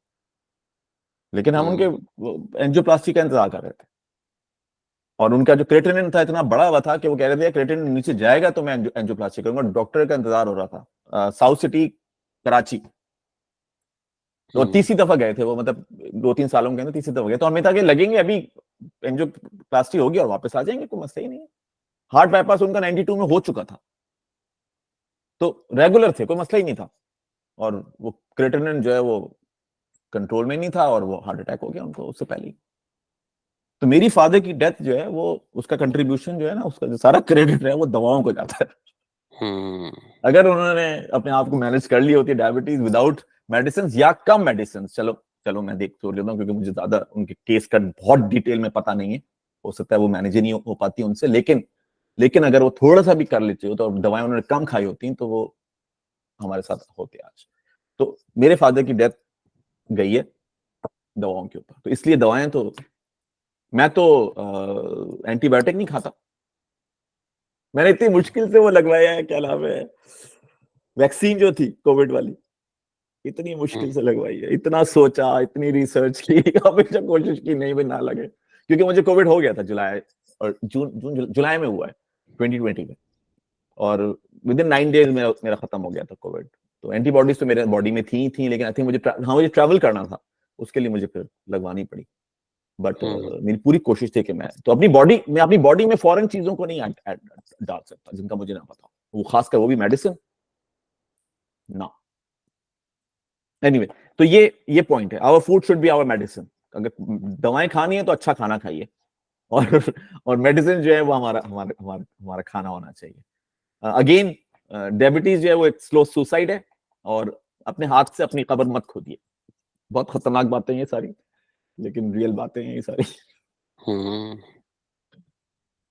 लेकिन हम उनके एंजियोप्लास्टी का इंतजार कर रहे थे, और उनका जो क्रेटिनिन था इतना बड़ा हुआ था कि वो कह रहे थे क्रेटिनिन नीचे जाएगा तो मैं एंजियोप्लास्टी करूंगा। डॉक्टर का इंतजार हो रहा था, साउथ सिटी कराची। तो तीसरी दफा गए थे वो, मतलब 2-3 सालों में गए, तीसरी दफा गए। तो हमें था कि लगेंगे अभी एंजियोप्लास्टी होगी और वापस आ जाएंगे, कोई मसला ही नहीं है। हार्ट बाईपास उनका 92 में हो चुका था, तो रेगुलर थे, कोई मसला ही नहीं था। और वो क्रेटिनिन जो है वो कंट्रोल में नहीं था और वो हार्ट अटैक हो गया उनको उससे पहले ही। तो मेरी फादर की डेथ जो है वो, उसका कंट्रीब्यूशन जो है ना, उसका जो सारा क्रेडिट है वो दवाओं को जाता है। अगर उन्होंने अपने आप को मैनेज कर ली होती डायबिटीज विदाउट मेडिसिन या कम मेडिसिन, चलो मैं देख तो लेता हूँ क्योंकि मुझे ज्यादा उनके केस का बहुत डिटेल में पता नहीं है, हो सकता है वो मैनेज ही नहीं हो पाती उनसे, लेकिन अगर वो थोड़ा सा भी कर लेते हो तो दवाएं उन्होंने कम खाई होती तो वो हमारे साथ होते आज। तो मेरे फादर की डेथ गई है दवाओं के ऊपर, तो इसलिए दवाएं तो मैं तो एंटीबायोटिक नहीं खाता। मैंने इतनी मुश्किल से वो लगवाया है, क्या नाम है, वैक्सीन जो थी कोविड वाली, इतनी मुश्किल से लगवाई है, इतना सोचा, इतनी रिसर्च की, हमेशा कोशिश की नहीं भी ना लगे, क्योंकि मुझे कोविड हो गया था जुलाई में हुआ है 2020 में, और विद इन 9 डेज में मेरा खत्म हो गया था कोविड। तो एंटीबॉडीज तो मेरे बॉडी में थी, लेकिन आई थिंक मुझे ट्रैवल करना था, उसके लिए मुझे फिर लगवानी पड़ी। बट मेरी पूरी कोशिश थी कि मैं अपनी बॉडी में फॉरेन चीजों को नहीं डाल सकता जिनका मुझे ना पता हो, वो खासकर वो भी मेडिसिन ना। एनीवे तो ये पॉइंट है, our food should be our medicine. अगर दवाएं खानी है तो अच्छा खाना खाइए, और मेडिसिन जो है वो हमारा हमारा हमारा हमारा खाना होना चाहिए। अगेन डायबिटीज जो है वो एक स्लो सुसाइड है, और अपने हाथ से अपनी कब्र मत खोदिए। बहुत खतरनाक बातें ये सारी, लेकिन रियल बातें हैं ये सारी। हम्म,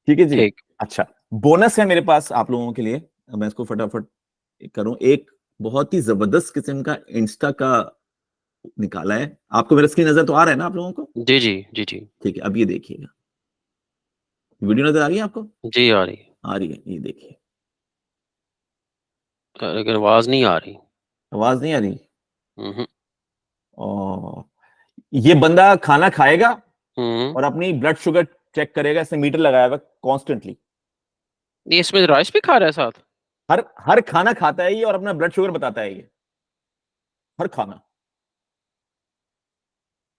ठीक है जी। ठीक। अच्छा, बोनस है मेरे पास आप लोगों के लिए, मैं इसको फटाफट करूं। एक बहुत ही जबरदस्त किस्म का इंस्टा का निकाला है, आपको मेरा स्क्रीन नजर तो आ रहा है ना आप लोगों को? जी जी जी जी ठीक है, अब ये देखिएगा, वीडियो नजर आ रही है आपको? जी, आ रही आ रही है, ये देखिए। लेकिन आवाज नहीं आ रही। आवाज नहीं आ रही? हम्म और ये बंदा खाना खाएगा हम्म। और अपनी ब्लड शुगर चेक करेगा, इसने मीटर लगाया हुआ कॉन्स्टेंटली। ये इसमें राइस भी खा रहा है साथ? हर हर खाना खाता है ये, और अपना ब्लड शुगर बताता है ये, हर खाना।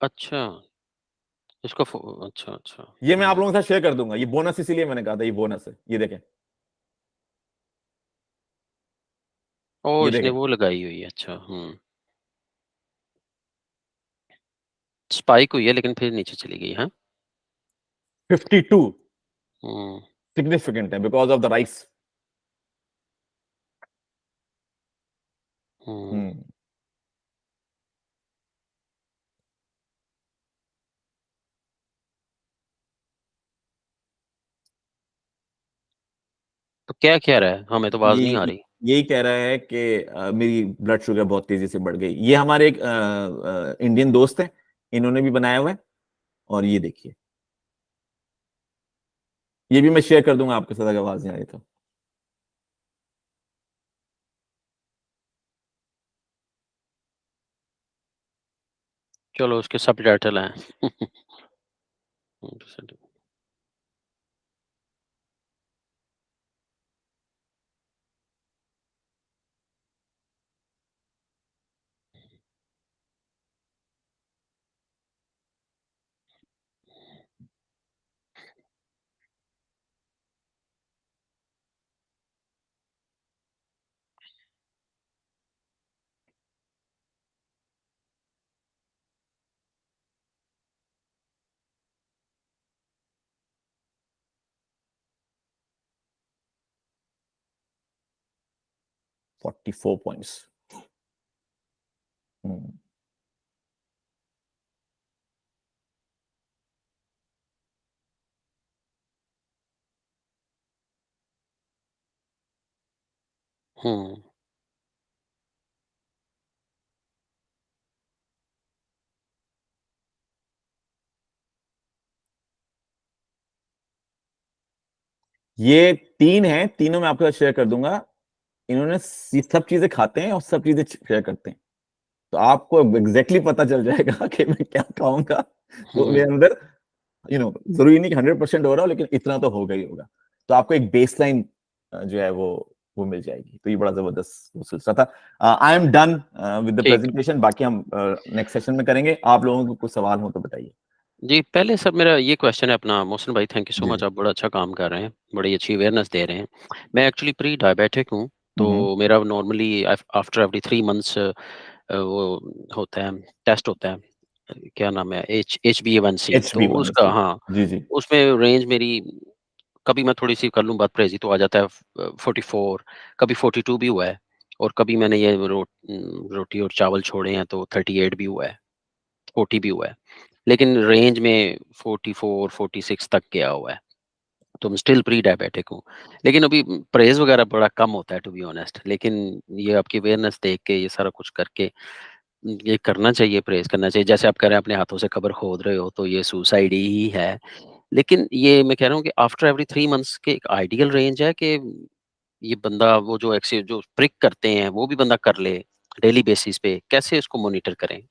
अच्छा, इसको अच्छा अच्छा। ये मैं आप लोगों के साथ शेयर कर दूंगा, ये बोनस इसीलिए मैंने कहा था ये बोनस है। ये देखें, ओ, ये इसने देखें। वो लगाई हुई है। अच्छा। स्पाइक हुई है लेकिन फिर नीचे चली गई है। 52 हम्म सिग्निफिकेंट है बिकॉज ऑफ द राइस। हम्म। तो क्या कह रहा है? हमें तो आवाज नहीं आ ये रही। यही कह रहा है कि मेरी ब्लड शुगर बहुत तेजी से बढ़ गई। ये हमारे एक इंडियन दोस्त हैं, इन्होंने भी बनाया हुआ है, और ये देखिए, ये भी मैं शेयर कर दूंगा आपके साथ अगर आवाज नहीं आ रही तो। चलो, उसके सबटाइटल हैं। 44 पॉइंट्स। हम्म। हम्म ये तीन है, तीनों मैं आपके साथ शेयर कर दूंगा। इन्होंने ये सब चीजें खाते हैं और सब चीजें शेयर करते हैं, तो आपको एग्जैक्टली पता चल जाएगा कि मैं क्या खाऊंगा तो मेरे हम्म। अंदर जरूरी नहीं कि 100% हो रहा हो, लेकिन इतना तो होगा ही होगा। तो आपको एक बेसलाइन जो है वो मिल जाएगी। तो ये बड़ा जबरदस्त वो सिलसिला था। I am done with the ठीक। प्रेजेंटेशन, बाकी हम नेक्स्ट सेशन में करेंगे। आप लोगों को कुछ सवाल हो तो बताइए। जी, पहले सब मेरा ये क्वेश्चन है अपना, मोहसिन भाई, थैंक यू सो जी मच, जी। आप बड़ा अच्छा काम कर रहे हैं, बड़ी अच्छी अवेयरनेस दे रहे हैं। मैं एक्चुअली प्री डायबिटिक हूँ, हम्म। तो मेरा नॉर्मली आफ्टर एवरी 3 मंथ्स वो होता है, टेस्ट होता है, क्या नाम है, HbA1c, तो उसका, HbA1c। हाँ, जी जी। उसमें रेंज मेरी, कभी मैं थोड़ी सी कर लूँ बदपरहेजी तो आ जाता है 44, कभी 42 भी हुआ है, और कभी मैंने ये रोटी और चावल छोड़े हैं तो 38 भी हुआ है, 40 भी हुआ है, लेकिन रेंज में 44 46 तक गया हुआ है। तो मैं स्टिल प्री डायबिटिक हूँ, लेकिन अभी परहेज वगैरह बड़ा कम होता है टू बी ऑनेस्ट। लेकिन ये आपकी अवेयरनेस देख के, ये सारा कुछ करके, ये करना चाहिए, परहेज करना चाहिए। जैसे आप कह रहे हैं अपने हाथों से कब्र खोद रहे हो, तो ये सुसाइड ही है। लेकिन ये मैं कह रहा हूँ कि आफ्टर एवरी 3 मंथ्स के एक आइडियल रेंज है कि ये बंदा वो जो एक्से जो प्रिक करते हैं वो भी बंदा कर ले डेली बेसिस पे, कैसे इसको मॉनिटर करें?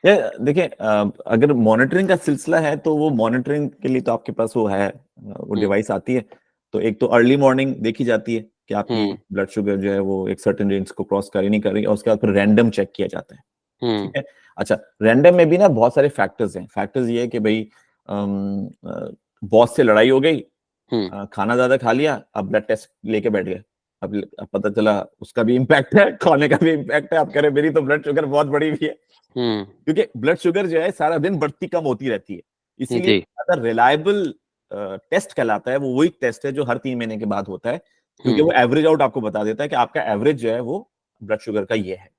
ये देखिए, अगर मॉनिटरिंग का सिलसिला है तो वो मॉनिटरिंग के लिए तो आपके पास वो है, वो हुँ, डिवाइस आती है। तो एक तो अर्ली मॉर्निंग देखी जाती है कि आपकी हुँ, ब्लड शुगर जो है वो एक सर्टेन रेंज को क्रॉस कर ही नहीं कर रही, और उसके बाद फिर रैंडम चेक किया जाता है। हुँ, ठीक है। अच्छा, रैंडम में भी ना बहुत सारे फैक्टर्स हैं। फैक्टर्स ये है कि भाई बॉस से लड़ाई हो गई, हुँ, खाना ज्यादा खा लिया, अब ब्लड टेस्ट लेके बैठ गए, अब पता चला उसका भी इम्पैक्ट है, खाने का भी इम्पैक्ट है। आप कह रहे मेरी तो ब्लड शुगर बहुत बढ़ी हुई है, क्योंकि ब्लड शुगर जो है सारा दिन बढ़ती कम होती रहती है। इसीलिए जी। ज्यादा रिलायबल टेस्ट कहलाता है, वो वही टेस्ट है जो हर 3 महीने के बाद होता है, क्योंकि वो एवरेज आउट आपको बता देता है कि आपका एवरेज जो है वो ब्लड शुगर का ये है।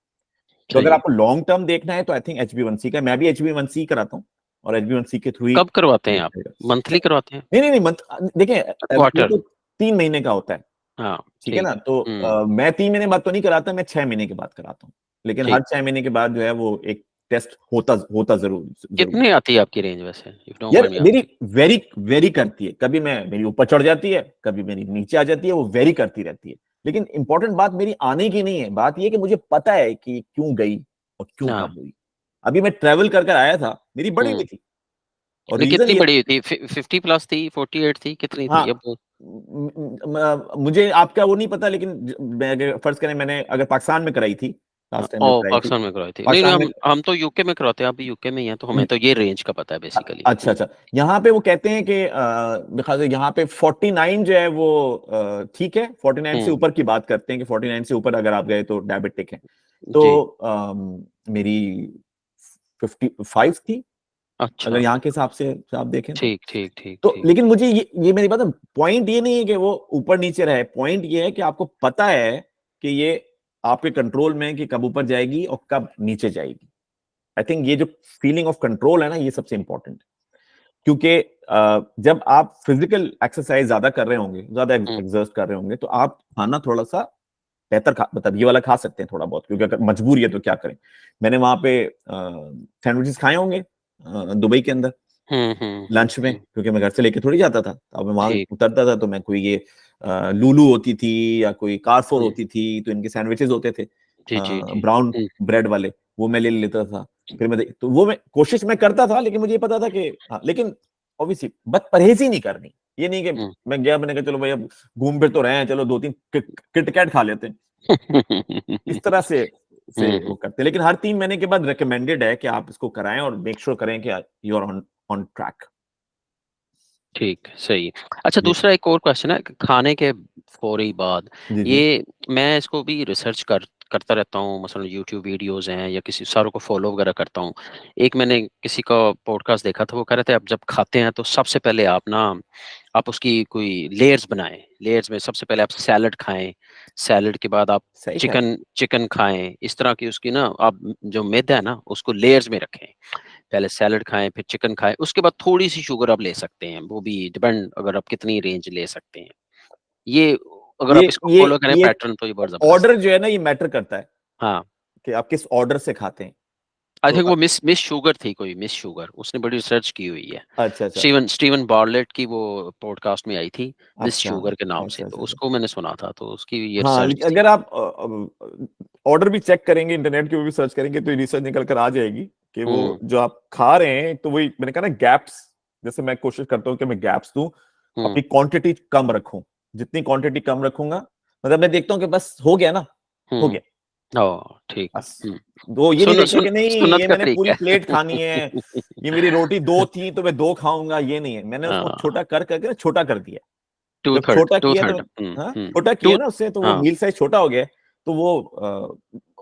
तो अगर सही। आपको लॉन्ग टर्म देखना है तो आई थिंक HbA1c का, मैं भी HbA1c कराता हूँ और HbA1c के थ्रू ही कब करवाते हैं आप? मंथली करवाते हैं? नहीं मंथ, देखिए वो क्वार्टर? तो 3 महीने का होता है, हाँ, ठीक है ना। है। तो मैं 3 महीने बाद तो नहीं कराता, मैं 6 महीने के बाद कराता हूँ, लेकिन हर ठीक। 6 महीने के बाद जो है वो एक टेस्ट होता जरूर। कितनी आती है आपकी रेंज वैसे, इफ डोंट यार माइंड मी मेरी आस्किंग? वेरी करती है, कभी मेरी ऊपर चढ़ जाती है, कभी मेरी नीचे आ जाती है, वो वेरी करती रहती है। लेकिन इंपॉर्टेंट बात मेरी आने की नहीं है, बात ये कि मुझे पता है कि क्यों गई और क्यों हाँ। कब हुई। अभी मैं ट्रेवल कर आया था, मेरी बड़ी हुई थी, और नहीं, रीजन कितनी ये, बड़ी थी? 50 प्लस थी, 48 थी, कितनी हाँ, थी अब? मुझे आपका वो नहीं पता, लेकिन मैं अगर फर्ज करें मैंने अगर पाकिस्तान में कराई थी, लास्ट टाइम जो ओ, कराई थी पाकिस्तान में करवाई थी? नहीं, पाकिस्तान में। हम तो यूके में करवाते हैं, आप भी यूके में ही हैं, तो हमें तो ये रेंज का पता है बेसिकली। अच्छा, यहाँ पे वो कहते हैं कि मेरे ख्याल से यहाँ पे 49 जो है वो ठीक है, 49 से ऊपर की बात करते हैं कि 49 से ऊपर अगर आप गए तो डायबिटिक है। तो जी। मेरी 55 थी, अगर अच्छा। यहाँ के हिसाब से आप देखें तो। ठीक ठीक ठीक तो ठीक। लेकिन मुझे ये मेरी बात है, पॉइंट ये नहीं है कि वो ऊपर नीचे रहे, पॉइंट ये है कि आपको पता है कि ये आपके कंट्रोल में है कि कब ऊपर जाएगी और कब नीचे जाएगी। आई थिंक ये जो फीलिंग ऑफ कंट्रोल है ना, ये सबसे इंपॉर्टेंट है। क्योंकि जब आप फिजिकल एक्सरसाइज ज्यादा कर रहे होंगे, ज्यादा एक्सर्ट कर रहे होंगे, तो आप खाना थोड़ा सा बेहतर मतलब ये वाला खा सकते हैं थोड़ा बहुत, क्योंकि अगर मजबूरी है तो क्या करें। मैंने वहां पे सैंडविचेस खाए होंगे दुबई के अंदर लंच में, क्योंकि मैं घर से लेके थोड़ी जाता था। अब मैं वहां ठीक। उतरता था तो मैं कोई ये लूलू होती थी या कोई कारफोर होती थी, तो इनके सैंडविचेस होते थे जी जी जी। ब्राउन ब्रेड वाले, वो मैं ले लेता था। फिर तो वो मैं कोशिश मैं करता था, लेकिन मुझे ये पता था कि हाँ, लेकिन ऑब्वियसली बस परहेज ही नहीं करनी। ये नहीं कि मैं गया, मैंने कहा चलो भाई अब घूम फिर तो रहे हैं, चलो 2-3 किटकैट खा लेते हैं, इस तरह से वो करते हैं। लेकिन हर 3 महीने के बाद रिकमेंडेड है कि आप इसको कराएं और मेक श्योर करें कि यू आर ऑन ट्रैक। ठीक, सही। अच्छा, जी दूसरा एक और क्वेश्चन है, खाने के फौरी बाद जी जी ये, मैं इसको भी रिसर्च करता रहता हूँ, मसलन यूट्यूब वीडियोस हैं या किसी सारों को फॉलो वगैरह करता हूँ। एक मैंने किसी का पॉडकास्ट देखा था, वो कह रहे थे आप जब खाते हैं तो सबसे पहले आप उसकी कोई लेयर्स बनाएं। लेयर्स में सबसे पहले आप सैलड खाएं, सैलड के बाद आप सही कह रहे चिकन खाएं। इस तरह की उसकी ना, आप जो मैदा है ना उसको लेयर्स में रखें। पहले सैलड खाएं, फिर चिकन खाएं, उसके बाद थोड़ी सी शुगर आप ले सकते हैं, वो भी डिपेंड अगर आप कितनी रेंज ले सकते हैं। ये अगर आप इसको फॉलो करें ये पैटर्न, तो ये बहुत जबरदस्त ऑर्डर है। जो है ना, ये मैटर करता है हाँ, कि आप किस ऑर्डर से खाते हैं। आई तो थिंक वो मिस शुगर थी, कोई मिस शुगर, उसने बड़ी रिसर्च की हुई है। अच्छा स्टीवन बार्लेट की वो पॉडकास्ट में आई थी, मिस अच्छा शुगर के नाम से, तो अच्छा। उसको मैंने सुना था, तो उसकी ये हाँ, रिसर्च थी। अगर आप ऑर्डर भी चेक करेंगे, इंटरनेट के भी सर्च करेंगे, तो रिसर्च निकल कर आ जाएगी कि वो हम्म जो आप खा रहे हैं, तो वही मैंने कहा ना गैप्स, जैसे मैं कोशिश करता हूँ कि मैं गैप्स दूं, हम्म अपनी क्वांटिटी कम रखूं। जितनी क्वांटिटी कम रखूंगा, मतलब मैं देखता हूँ कि बस हो गया ना, हो हम्म। गया ओ, ठीक। बस। वो ये नहीं देखता कि नहीं सुन्नत ये का मैंने पूरी तरीका प्लेट खानी है, है। ये मेरी रोटी 2 थी तो मैं 2 खाऊंगा, ये नहीं है। मैंने उसको हाँ, छोटा कर करके ना छोटा कर दिया। टू जब थर्ड छोटा टू किया तो थर्ड। हाँ, छोटा टू। किया ना उससे, तो वो हाँ। मील साइज छोटा हो गया। तो वो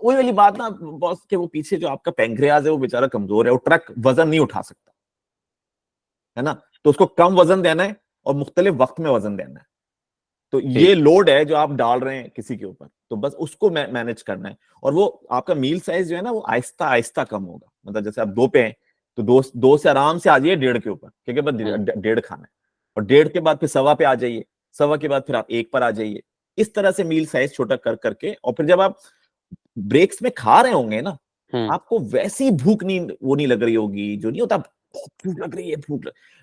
वही वाली बात ना बॉस, के वो पीछे जो आपका पेंक्रियाज है वो बेचारा कमजोर है, वो ट्रक वजन नहीं उठा सकता है ना। तो उसको कम वजन देना है और मुख्तलिफ वक्त में वजन देना है। तो ये ठीक। लोड है जो आप डाल रहे हैं किसी के ऊपर, तो बस उसको मैनेज करना है। और वो आपका मील साइज जो है ना, वो आहिस्ता आहिस्ता कम होगा। मतलब जैसे आप 2 पे हैं, तो 2 से आराम से आ जाइए 1.5 के ऊपर, क्योंकि बस 1.5 खाना है। और 1.5 के बाद फिर 1.25 पे आ जाइए, 1.25 के बाद फिर आप 1 पर आ जाइए। इस तरह से मील साइज छोटा कर करके, और फिर जब आप ब्रेक्स में खा रहे होंगे ना, आपको वैसी भूख नहीं, वो नहीं लग रही होगी, जो नहीं होता बहुत भूख लग रही है,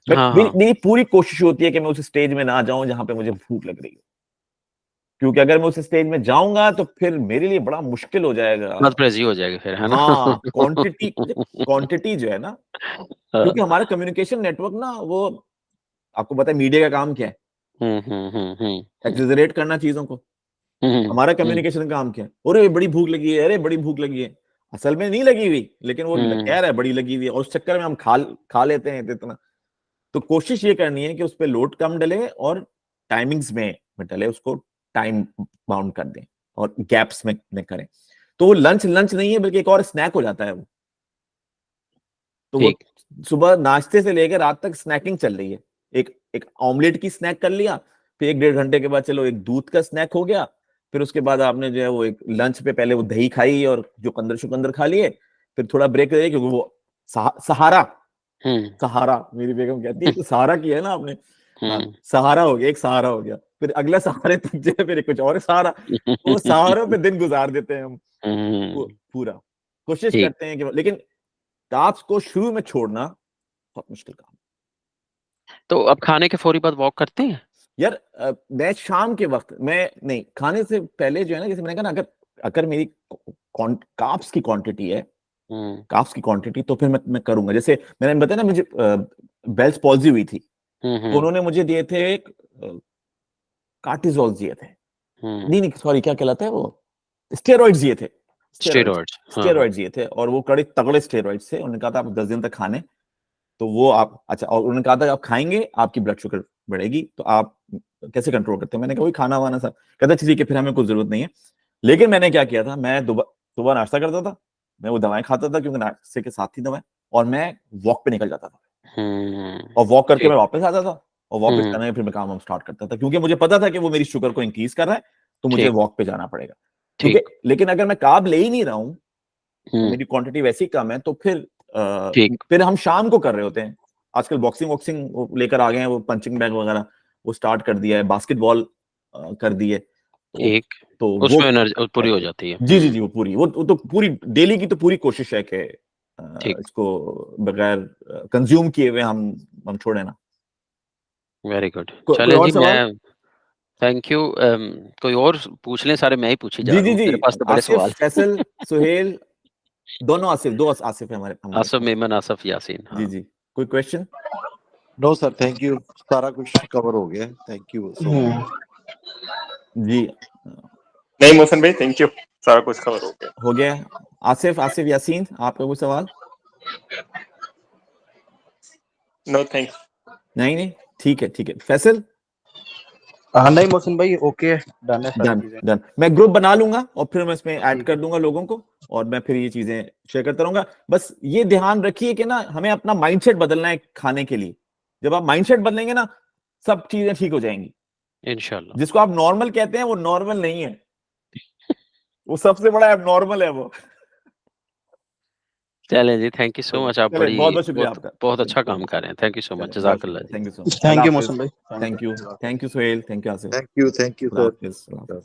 हाँ, मेरी पूरी कोशिश होती है कि मैं उस स्टेज में ना जाऊं जहां पे मुझे भूख लग रही है, क्योंकि अगर मैं उस स्टेज में जाऊंगा तो फिर मेरे लिए बड़ा मुश्किल हो जाएगा। बदतमीजी हो जाएगी फिर, है ना? हाँ, क्वांटिटी जो है ना, हाँ। क्योंकि हमारा कम्युनिकेशन नेटवर्क ना, वो आपको पता है मीडिया का काम क्या है, हम्म हम्म हम्म हम्म एक्सेजरेट करना चीजों को। हम्म हमारा हम्म कम्युनिकेशन का काम क्या है, अरे बड़ी भूख लगी है, अरे बड़ी भूख लगी है। असल में नहीं लगी हुई, लेकिन वो हम्म। कह रहा है बड़ी लगी हुई है, और उस चक्कर में हम खा लेते हैं इतना। तो कोशिश ये करनी है कि उस पर लोड कम डले और टाइमिंग्स में डले उसको, टाइम बाउंड कर दें और गैप्स में करें, तो वो लंच नहीं है बल्कि एक और स्नैक हो जाता है वो। तो वो सुबह नाश्ते से लेकर रात तक स्नैकिंग चल रही है। एक ऑमलेट की स्नैक कर लिया, फिर 1-1.5 घंटे के बाद चलो एक दूध का स्नैक हो गया, फिर उसके बाद आपने जो है वो एक लंच पे पहले वो दही खाई और जो चुकंदर खा लिए, फिर थोड़ा ब्रेक दे, क्योंकि वो सहारा मेरी बेगम कहती है, तो सहारा किया है ना आपने, सहारा हो गया, एक सहारा हो गया, फिर अगला सहारे तक जो है फिर कुछ और सहारा, वो सहारों पे दिन गुजार देते हैं हम पूरा। कोशिश करते हैं कि, लेकिन कार्ब्स को शुरू में छोड़ना बहुत मुश्किल काम। तो अब खाने के फौरी बाद वॉक करते हैं यार? मैं शाम के वक्त में नहीं, खाने से पहले जो है ना, जैसे मैंने कहा ना, अगर मेरी कार्ब्स की क्वांटिटी है, कार्ब्स की क्वांटिटी, तो फिर मैं करूंगा। जैसे मैंने बताया ना, मुझे बेल्स पॉल्जी हुई थी, तो उन्होंने मुझे दिए थे कार्टिजोल दिए थे, नहीं सॉरी, क्या कहलाता है वो, स्टेरॉइड्स दिए थे, स्टेरॉइड्स दिए थे, और वो कड़े तगड़े स्टेरॉइड्स थे। उन्होंने कहा था आप 10 दिन तक खाने, तो वो आप, अच्छा, और उन्होंने कहा था आप खाएंगे आपकी ब्लड शुगर बढ़ेगी, तो आप कैसे कंट्रोल करते हैं? मैंने कहा वही खाना वाना सब। कहता ठीक है, फिर हमें कुछ जरूरत नहीं है। लेकिन मैंने क्या किया था, मैं सुबह नाश्ता करता था, मैं वो दवाएं खाता था, क्योंकि नाश्ते के साथ ही दवाएं, और मैं वॉक पे निकल जाता था, और वॉक करके मैं वापस आता था, और वापस करने में फिर मैं काम स्टार्ट करता था, क्योंकि मुझे पता था कि वो मेरी शुगर को इंक्रीज कर रहा है, तो मुझे वॉक पे जाना पड़ेगा। क्योंकि लेकिन अगर मैं कार्ब ले ही नहीं रहा हूँ, मेरी क्वांटिटी वैसी कम है, तो फिर हम शाम को कर रहे होते हैं। आजकल बॉक्सिंग लेकर आ गए हैं, वो पंचिंग बैग वगैरह वो स्टार्ट कर दिया है, बास्केटबॉल कर दी है, तो उसमें एनर्जी पूरी हो जाती है। जी, वो पूरी, वो तो पूरी डेली की तो पूरी कोशिश है कि इसको बगैर कंज्यूम किए हुए हम छोड़े ना। Very good. चले जी, मैं थैंक यू। कोई और पूछ लें, सारे मैं ही पूछी जा रहा हूं, मेरे पास तो बड़े सवाल। फैसल, सुहेल, दोनों आसिफ, दो आसिफ है हमारे आसिफ मेमन, आसिफ यासीन। जी, कोई question? No sir, thank you, सारा कुछ कवर हो गया, थैंक यू सो मच जी। नहीं मोहसिन भाई, थैंक यू, सारा कुछ कवर हो गया। आसिफ यासीन, आपका कोई सवाल? No thanks. नहीं, ठीक है। फैसल? नहीं मोहसिन भाई, ओके, डन है सारी चीजें। डन। मैं ग्रुप बना लूंगा और फिर मैं इसमें ऐड कर दूंगा लोगों को, और मैं फिर ये चीजें शेयर करता रहूंगा। बस ये ध्यान रखिए कि ना, हमें अपना माइंडसेट बदलना है खाने के लिए। जब आप माइंडसेट बदलेंगे ना, सब चीजें ठीक हो जाएंगी इंशाल्लाह। जिसको आप नॉर्मल कहते हैं, वो नॉर्मल नहीं है, वो सबसे बड़ा एबनॉर्मल है वो। चलें जी, थैंक यू सो मच। आप बहुत शुक्रिया आपका, बहुत अच्छा काम कर रहे हैं। थैंक यू सो मच, जज़ाकल्लाह जी। Thank you so much. Thank you Mohsin भाई, thank you Suhel, thank you Asif, thank you sir.